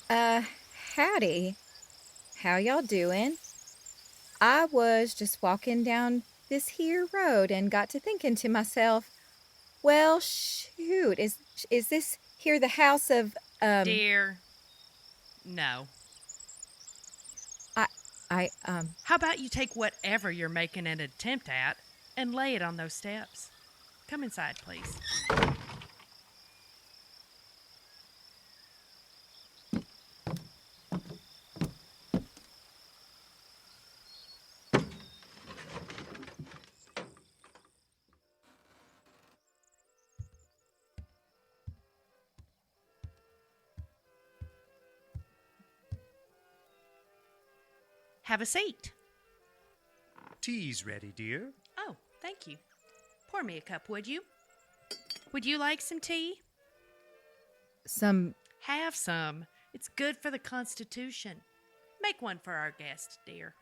Howdy. How y'all doing? I was just walking down this here road and got to thinking to myself, well, shoot, is this here the house of, Dear, no. How about you take whatever you're making an attempt at and lay it on those steps? Come inside, please. Have a seat. Tea's ready, dear. Oh, thank you. Pour me a cup, would you? Would you like some tea? Some... Have some. It's good for the Constitution. Make one for our guest, dear.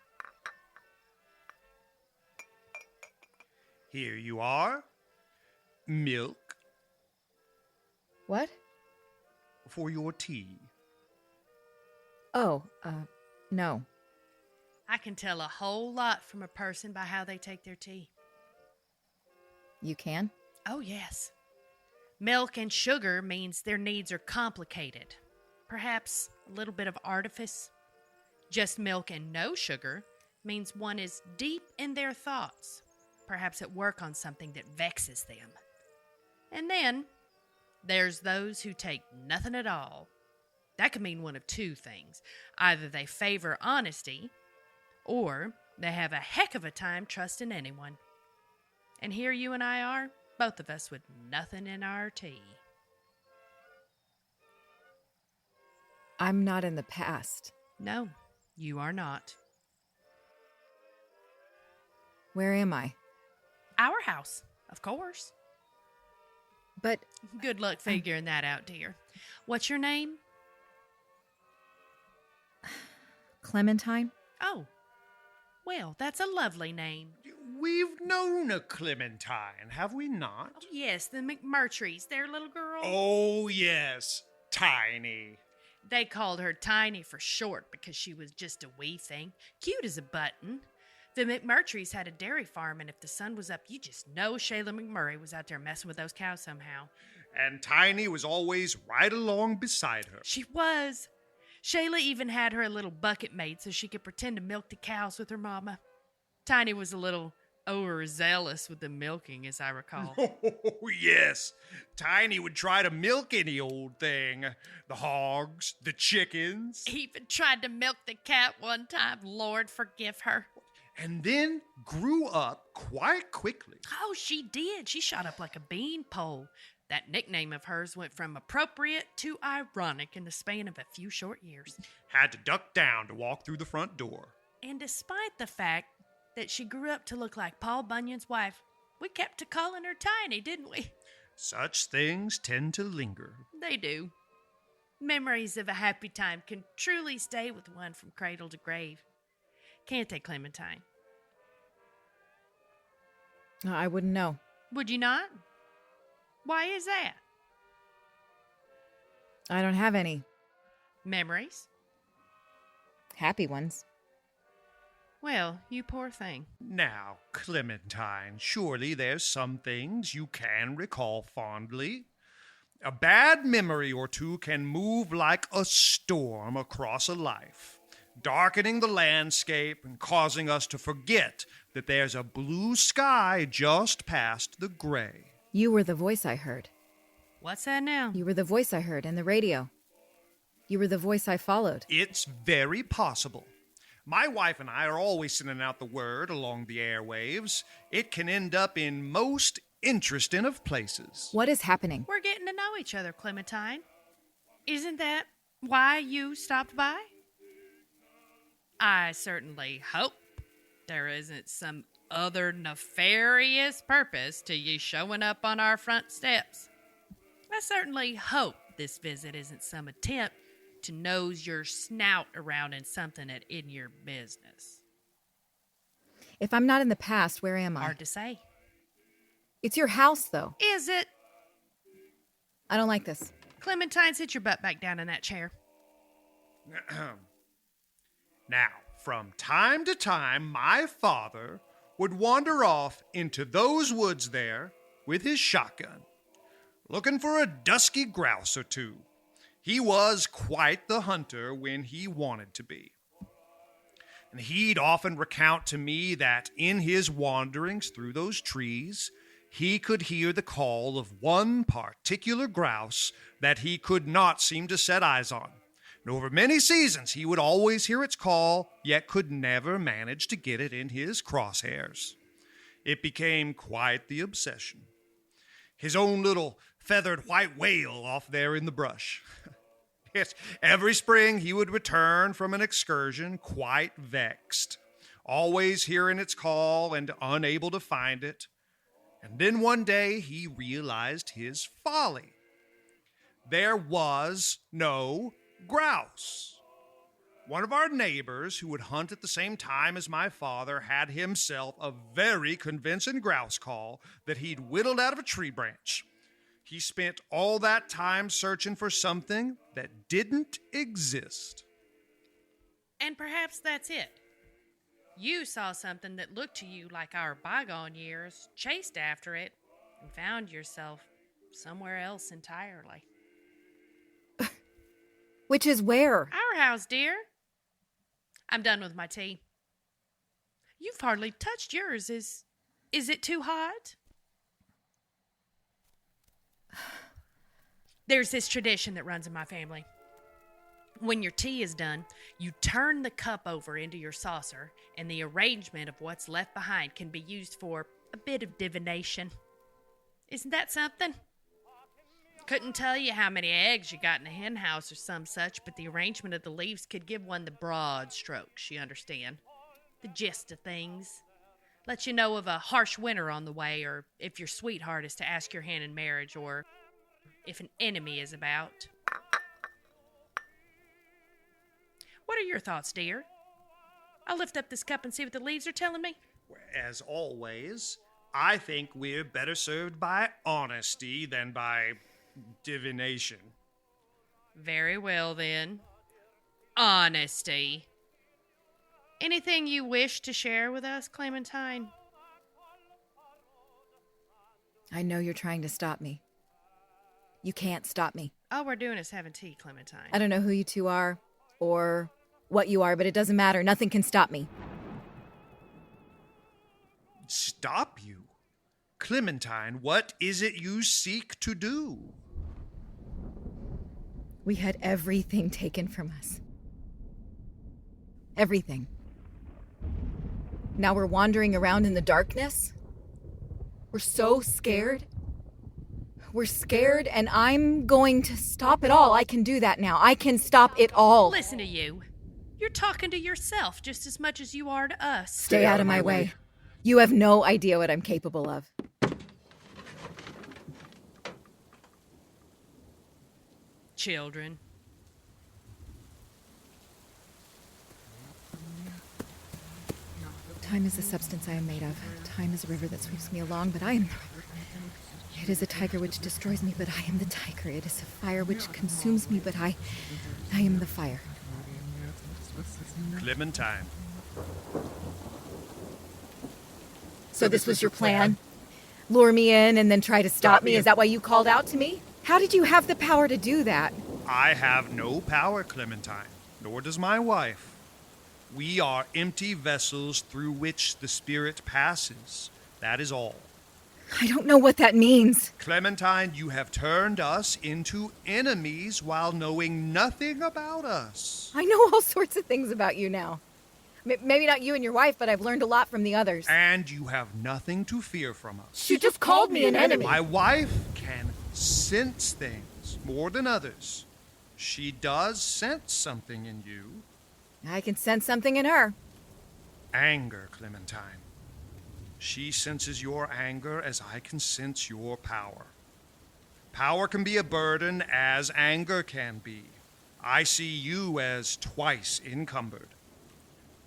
Here you are. Milk. What? For your tea. Oh, no. I can tell a whole lot from a person by how they take their tea. You can? Oh, yes. Milk and sugar means their needs are complicated. Perhaps a little bit of artifice. Just milk and no sugar means one is deep in their thoughts, perhaps at work on something that vexes them. And then there's those who take nothing at all. That could mean one of two things. Either they favor honesty, or they have a heck of a time trusting anyone. And here you and I are, both of us with nothing in our tea. I'm not in the past. No, you are not. Where am I? Our house, of course. But... Good luck figuring that out, dear. What's your name? Clementine? Oh, well, that's a lovely name. We've known a Clementine, have we not? Oh, yes, the McMurtries, their little girl. Oh, yes. Tiny. They called her Tiny for short because she was just a wee thing, cute as a button. The McMurtries had a dairy farm, and if the sun was up, you just know Shayla McMurray was out there messing with those cows somehow. And Tiny was always right along beside her. She was. Shayla even had her a little bucket made so she could pretend to milk the cows with her mama. Tiny was a little overzealous with the milking, as I recall. Oh, yes. Tiny would try to milk any old thing. The hogs, the chickens. Even tried to milk the cat one time. Lord forgive her. And then grew up quite quickly. Oh, she did. She shot up like a beanpole. That nickname of hers went from appropriate to ironic in the span of a few short years. Had to duck down to walk through the front door. And despite the fact that she grew up to look like Paul Bunyan's wife, we kept to calling her Tiny, didn't we? Such things tend to linger. They do. Memories of a happy time can truly stay with one from cradle to grave. Can't they, Clementine? I wouldn't know. Would you not? Why is that? I don't have any. Memories? Happy ones. Well, you poor thing. Now, Clementine, surely there's some things you can recall fondly. A bad memory or two can move like a storm across a life, darkening the landscape and causing us to forget that there's a blue sky just past the gray. You were the voice I heard. What's that now? You were the voice I heard in the radio. You were the voice I followed. It's very possible. My wife and I are always sending out the word along the airwaves. It can end up in most interesting of places. What is happening? We're getting to know each other, Clementine. Isn't that why you stopped by? I certainly hope there isn't some other nefarious purpose to you showing up on our front steps. I certainly hope this visit isn't some attempt to nose your snout around in something that isn't your business. If I'm not in the past, where am I? Hard to say. It's your house, though. Is it? I don't like this. Clementine, sit your butt back down in that chair. Now, from time to time, my father would wander off into those woods there with his shotgun, looking for a dusky grouse or two. He was quite the hunter when he wanted to be. And he'd often recount to me that in his wanderings through those trees, he could hear the call of one particular grouse that he could not seem to set eyes on. And over many seasons, he would always hear its call, yet could never manage to get it in his crosshairs. It became quite the obsession. His own little feathered white whale off there in the brush. Yes, every spring he would return from an excursion quite vexed, always hearing its call and unable to find it. And then one day he realized his folly. There was no grouse. One of our neighbors who would hunt at the same time as my father had himself a very convincing grouse call that he'd whittled out of a tree branch. He spent all that time searching for something that didn't exist. And perhaps that's it. You saw something that looked to you like our bygone years, chased after it, and found yourself somewhere else entirely. Which is where? Our house, dear. I'm done with my tea. You've hardly touched yours. Is it too hot? There's this tradition that runs in my family. When your tea is done, you turn the cup over into your saucer, and the arrangement of what's left behind can be used for a bit of divination. Isn't that something? Couldn't tell you how many eggs you got in a hen house or some such, but the arrangement of the leaves could give one the broad strokes, you understand. The gist of things. Let you know of a harsh winter on the way, or if your sweetheart is to ask your hand in marriage, or if an enemy is about. What are your thoughts, dear? I'll lift up this cup and see what the leaves are telling me. As always, I think we're better served by honesty than by divination. Very well, then. Honesty. Anything you wish to share with us, Clementine? I know you're trying to stop me. You can't stop me. All we're doing is having tea, Clementine. I don't know who you two are or what you are, but it doesn't matter. Nothing can stop me. Stop you? Clementine, what is it you seek to do? We had everything taken from us. Everything. Now we're wandering around in the darkness. We're so scared. We're scared, and I'm going to stop it all. I can do that now. I can stop it all. Listen to you. You're talking to yourself just as much as you are to us. Stay out of my way. You have no idea what I'm capable of. Children. Time is the substance I am made of. Time is a river that sweeps me along, but I am the river. It is a tiger which destroys me, but I am the tiger. It is a fire which consumes me, but I am the fire. Clementine. So this was your plan? Lure me in and then try to stop me? Is that why you called out to me? How did you have the power to do that? I have no power, Clementine, nor does my wife. We are empty vessels through which the spirit passes. That is all. I don't know what that means. Clementine, you have turned us into enemies while knowing nothing about us. I know all sorts of things about you now. Maybe not you and your wife, but I've learned a lot from the others. And you have nothing to fear from us. She just called me an enemy. My wife can sense things more than others. She does sense something in you. I can sense something in her. Anger, Clementine. She senses your anger as I can sense your power. Power can be a burden as anger can be. I see you as twice encumbered.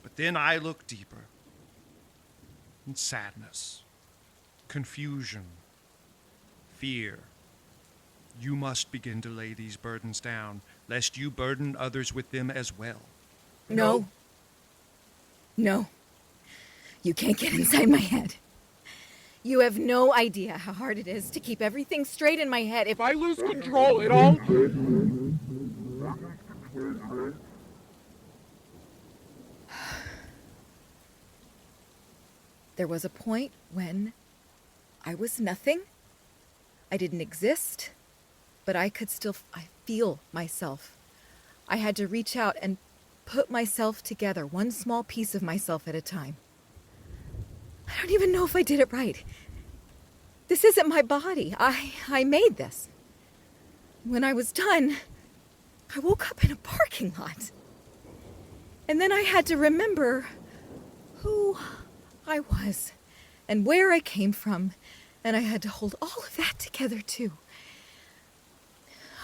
But then I look deeper. In sadness, confusion, fear. You must begin to lay these burdens down. lest you burden others with them as well. No. You can't get inside my head. You have no idea how hard it is to keep everything straight in my head. If I lose control, it all... There was a point when I was nothing. I didn't exist, but I could still feel myself. I had to reach out and put myself together, one small piece of myself at a time. I don't even know if I did it right. This isn't my body. I made this. When I was done, I woke up in a parking lot. And then I had to remember who I was and where I came from, and I had to hold all of that together too.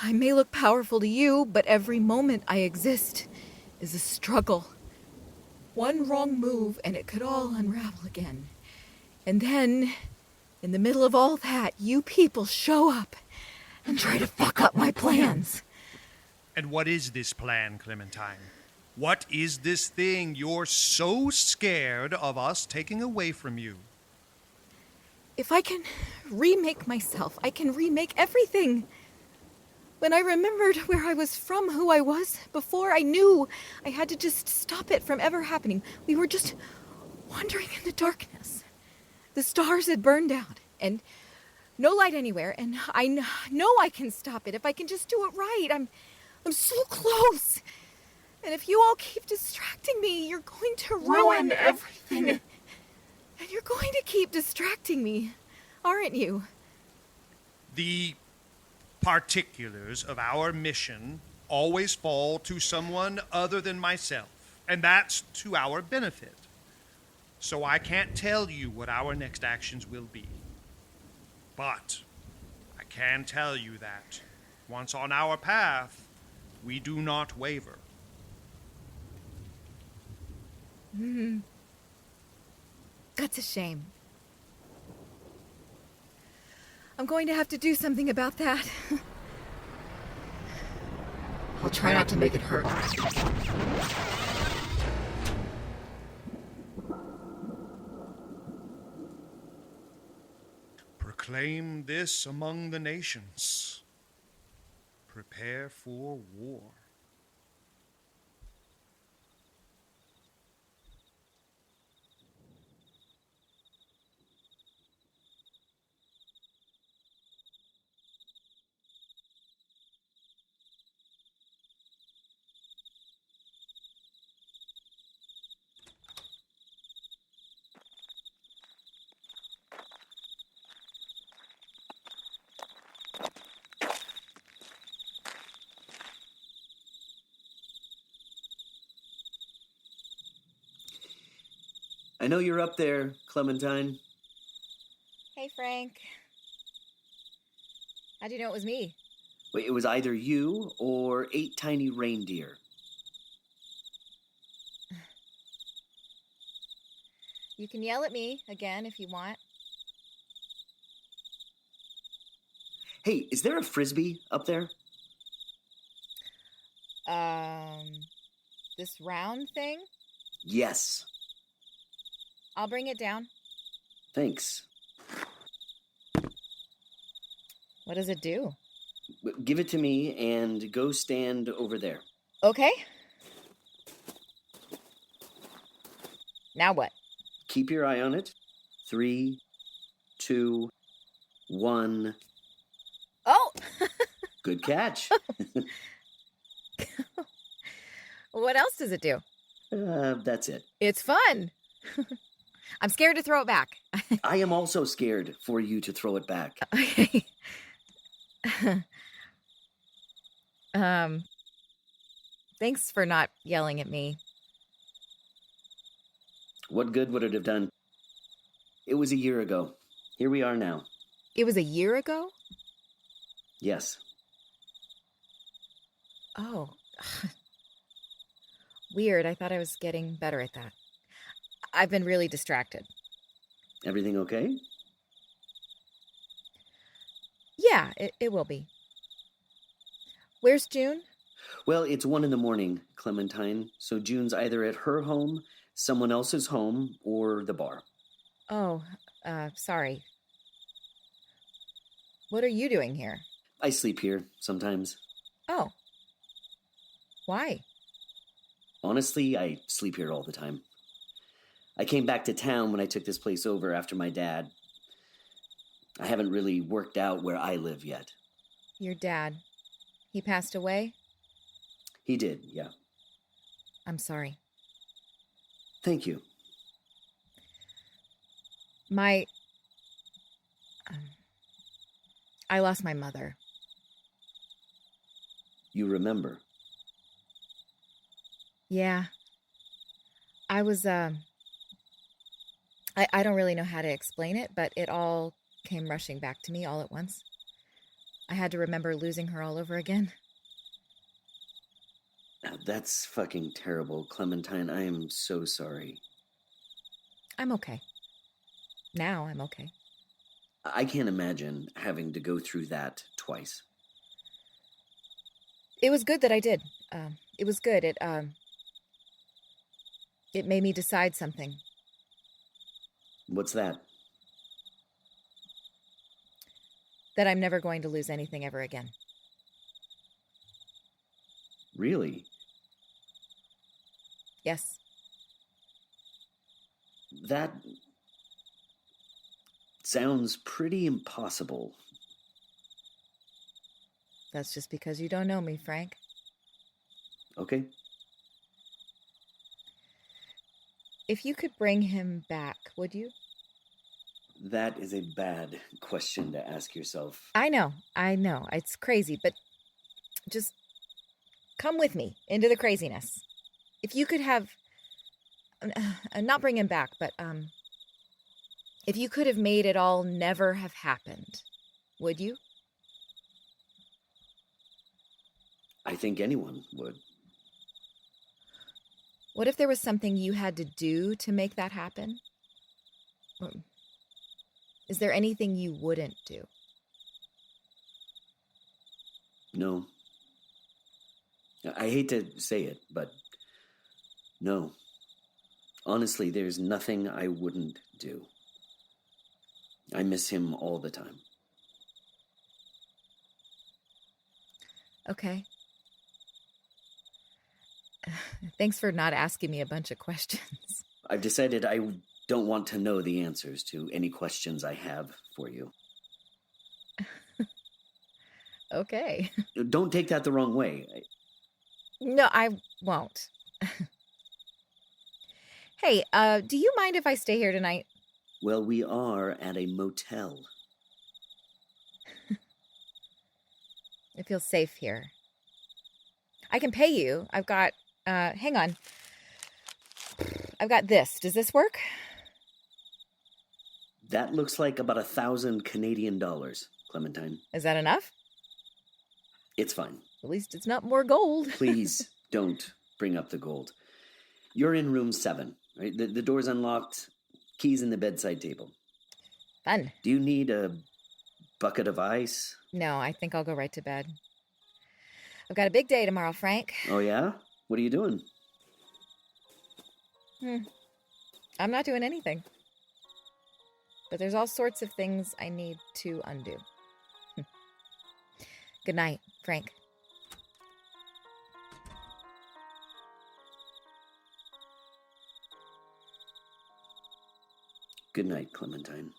I may look powerful to you, but every moment I exist is a struggle. One wrong move and it could all unravel again. And then, in the middle of all that, you people show up and try to fuck up my plans. And what is this plan, Clementine? What is this thing you're so scared of us taking away from you? If I can remake myself, I can remake everything. When I remembered where I was from, who I was before, I knew I had to just stop it from ever happening. We were just wandering in the darkness. The stars had burned out, and no light anywhere, and I know I can stop it if I can just do it right. I'm so close. And if you all keep distracting me, you're going to ruin everything. And you're going to keep distracting me, aren't you? The particulars of our mission always fall to someone other than myself, and that's to our benefit. So I can't tell you what our next actions will be. But I can tell you that, once on our path, we do not waver. That's a shame. I'm going to have to do something about that. I'll try not to make it hurt. Proclaim this among the nations. Prepare for war. I know you're up there, Clementine. Hey, Frank. How'd you know it was me? Wait, it was either you or 8 tiny reindeer. You can yell at me again if you want. Hey, is there a frisbee up there? This round thing? Yes. I'll bring it down. Thanks. What does it do? Give it to me and go stand over there. Okay. Now what? Keep your eye on it. 3, 2, 1. Oh! Good catch. What else does it do? That's it. It's fun. I'm scared to throw it back. I am also scared for you to throw it back. Okay. Thanks for not yelling at me. What good would it have done? It was a year ago. Here we are now. It was a year ago? Yes. Oh. Weird. I thought I was getting better at that. I've been really distracted. Everything okay? Yeah, it will be. Where's June? Well, it's 1 in the morning, Clementine, so June's either at her home, someone else's home, or the bar. Oh, sorry. What are you doing here? I sleep here, sometimes. Oh. Why? Honestly, I sleep here all the time. I came back to town when I took this place over after my dad. I haven't really worked out where I live yet. Your dad. He passed away? He did, yeah. I'm sorry. Thank you. I lost my mother. You remember? Yeah. I was, I don't really know how to explain it, but it all came rushing back to me all at once. I had to remember losing her all over again. That's fucking terrible, Clementine. I am so sorry. I'm okay. Now I'm okay. I can't imagine having to go through that twice. It was good that I did. It was good. It made me decide something. What's that? That I'm never going to lose anything ever again. Really? Yes. That sounds pretty impossible. That's just because you don't know me, Frank. Okay. If you could bring him back, would you? That is a bad question to ask yourself. I know. It's crazy, but just come with me into the craziness. If you could have, not bring him back, but if you could have made it all never have happened, would you? I think anyone would. What if there was something you had to do to make that happen? Is there anything you wouldn't do? No. I hate to say it, but no. Honestly, there's nothing I wouldn't do. I miss him all the time. Okay. Thanks for not asking me a bunch of questions. I've decided I don't want to know the answers to any questions I have for you. Okay. Don't take that the wrong way. No, I won't. Hey, do you mind if I stay here tonight? Well, we are at a motel. It feels safe here. I can pay you. I've got, hang on. I've got this. Does this work? That looks like about 1,000 Canadian dollars, Clementine. Is that enough? It's fine. At least it's not more gold. Please don't bring up the gold. You're in room 7, right? The door's unlocked, keys in the bedside table. Fun. Do you need a bucket of ice? No, I think I'll go right to bed. I've got a big day tomorrow, Frank. Oh, yeah? What are you doing? I'm not doing anything. But there's all sorts of things I need to undo. Good night, Frank. Good night, Clementine.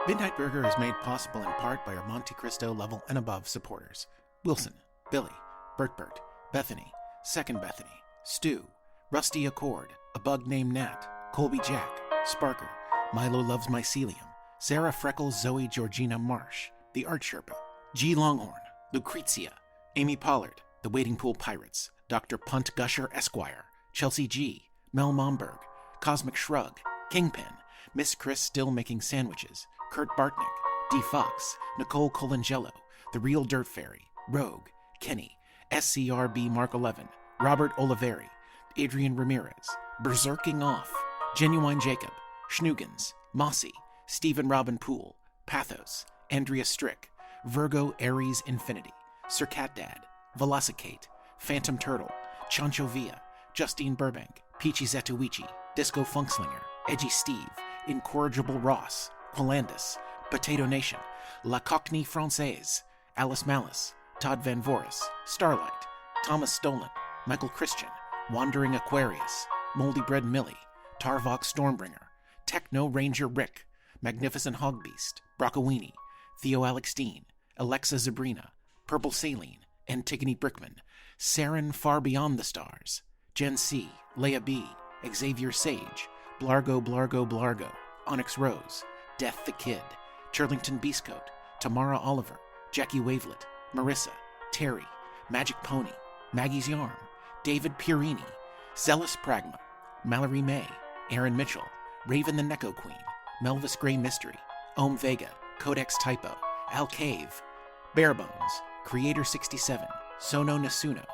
Midnight Burger is made possible in part by our Monte Cristo level and above supporters. Wilson, Billy, Bert, Bethany, Second Bethany, Stu, Rusty Accord, A Bug Named Nat, Colby Jack, Sparker, Milo Loves Mycelium, Sarah Freckles, Zoe Georgina Marsh, The Art Sherpa, G. Longhorn, Lucrezia, Amy Pollard, The Wading Pool Pirates, Dr. Punt Gusher Esquire, Chelsea G., Mel Momberg, Cosmic Shrug, Kingpin, Miss Chris Still Making Sandwiches, Kurt Bartnick, D. Fox, Nicole Colangelo, The Real Dirt Fairy, Rogue, Kenny, SCRB Mark 11, Robert Oliveri, Adrian Ramirez, Berserking Off, Genuine Jacob, Schnugens, Mossy, Stephen Robin Poole, Pathos, Andrea Strick, Virgo Aries Infinity, Sir Cat Dad, Velocicate, Phantom Turtle, Chancho Villa, Justine Burbank, Peachy Zetuichi, Disco Funkslinger, Edgy Steve, Incorrigible Ross, Hollandus, Potato Nation, La Cockney Française, Alice Malice, Todd Van Voris, Starlight, Thomas Stolen, Michael Christian, Wandering Aquarius, Moldy Bread Millie, Tarvok Stormbringer, Techno Ranger Rick, Magnificent Hogbeast, Brockowini, Theo Alex Dean, Alexa Zabrina, Purple Saline, Antigone Brickman, Saren Far Beyond the Stars, Jen C., Leia B., Xavier Sage, Blargo Blargo Blargo, Onyx Rose, Death the Kid, Churlington Beastcoat, Tamara Oliver, Jackie Wavelet, Marissa, Terry, Magic Pony, Maggie's Yarn, David Pierini, Zealous Pragma, Mallory May, Aaron Mitchell, Raven the Neko Queen, Melvis Gray Mystery, Ohm Vega, Codex Typo, Al Cave, Barebones, Creator 67, Sono Nasuno,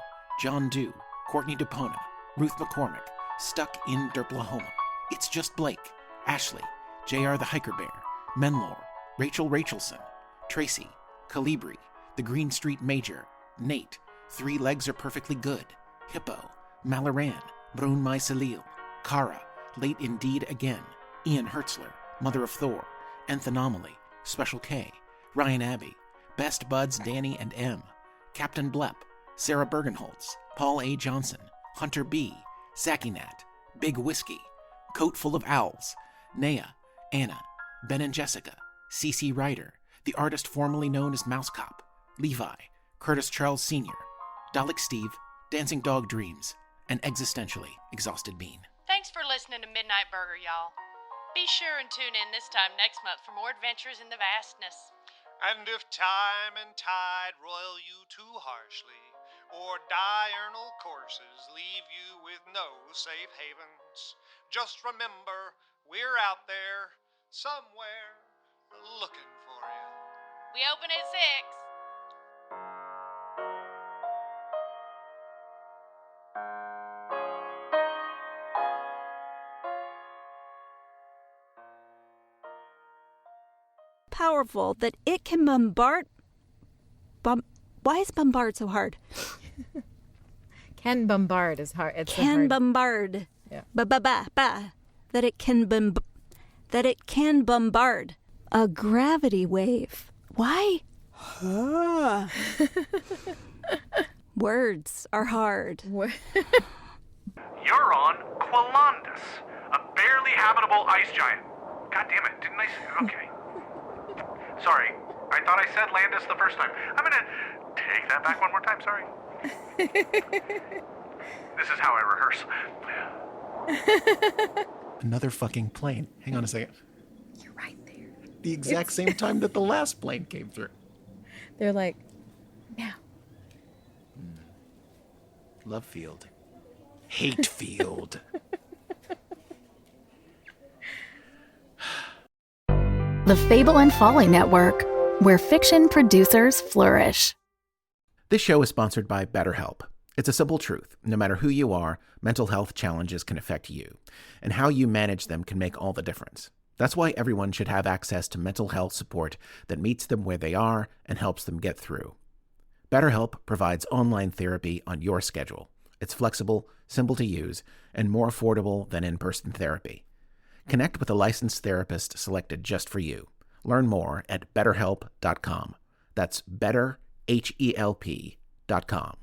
John Dew, Courtney DePona, Ruth McCormick, Stuck in Derplahoma, It's Just Blake, Ashley, JR the Hiker Bear, Menlor, Rachel Rachelson, Tracy, Calibri, The Green Street Major, Nate, Three Legs Are Perfectly Good, Hippo, Malaran, Brun Mai Salil, Kara, Late Indeed Again, Ian Hertzler, Mother of Thor, Nth Anomaly, Special K, Ryan Abbey, Best Buds Danny and M, Captain Blep, Sarah Bergenholtz, Paul A. Johnson, Hunter B., Zackinat, Big Whiskey, Coat Full of Owls, Nea, Anna, Ben and Jessica, C.C. Ryder, the artist formerly known as Mouse Cop, Levi, Curtis Charles Sr., Dalek Steve, Dancing Dog Dreams, and Existentially Exhausted Bean. Thanks for listening to Midnight Burger, y'all. Be sure and tune in this time next month for more adventures in the vastness. And if time and tide roil you too harshly, or diurnal courses leave you with no safe havens, just remember we're out there somewhere looking for you. We open at 6. Powerful that it can bombard. Why is bombard so hard? Can bombard is hard. It's can bombard. Yeah. That it can bombard a gravity wave. Why? Words are hard. You're on Qualandus, a barely habitable ice giant. God damn it, didn't I say? Okay. Sorry, I thought I said Landis the first time. I'm gonna take that back one more time, sorry. This is how I rehearse. Another fucking plane. Hang on a second. You're right there. The exact same time that the last plane came through. They're like, now. Love field. Hate field. The Fable and Folly Network, where fiction producers flourish. This show is sponsored by BetterHelp. It's a simple truth. No matter who you are, mental health challenges can affect you, and how you manage them can make all the difference. That's why everyone should have access to mental health support that meets them where they are and helps them get through. BetterHelp provides online therapy on your schedule. It's flexible, simple to use, and more affordable than in-person therapy. Connect with a licensed therapist selected just for you. Learn more at betterhelp.com. That's betterhelp.com.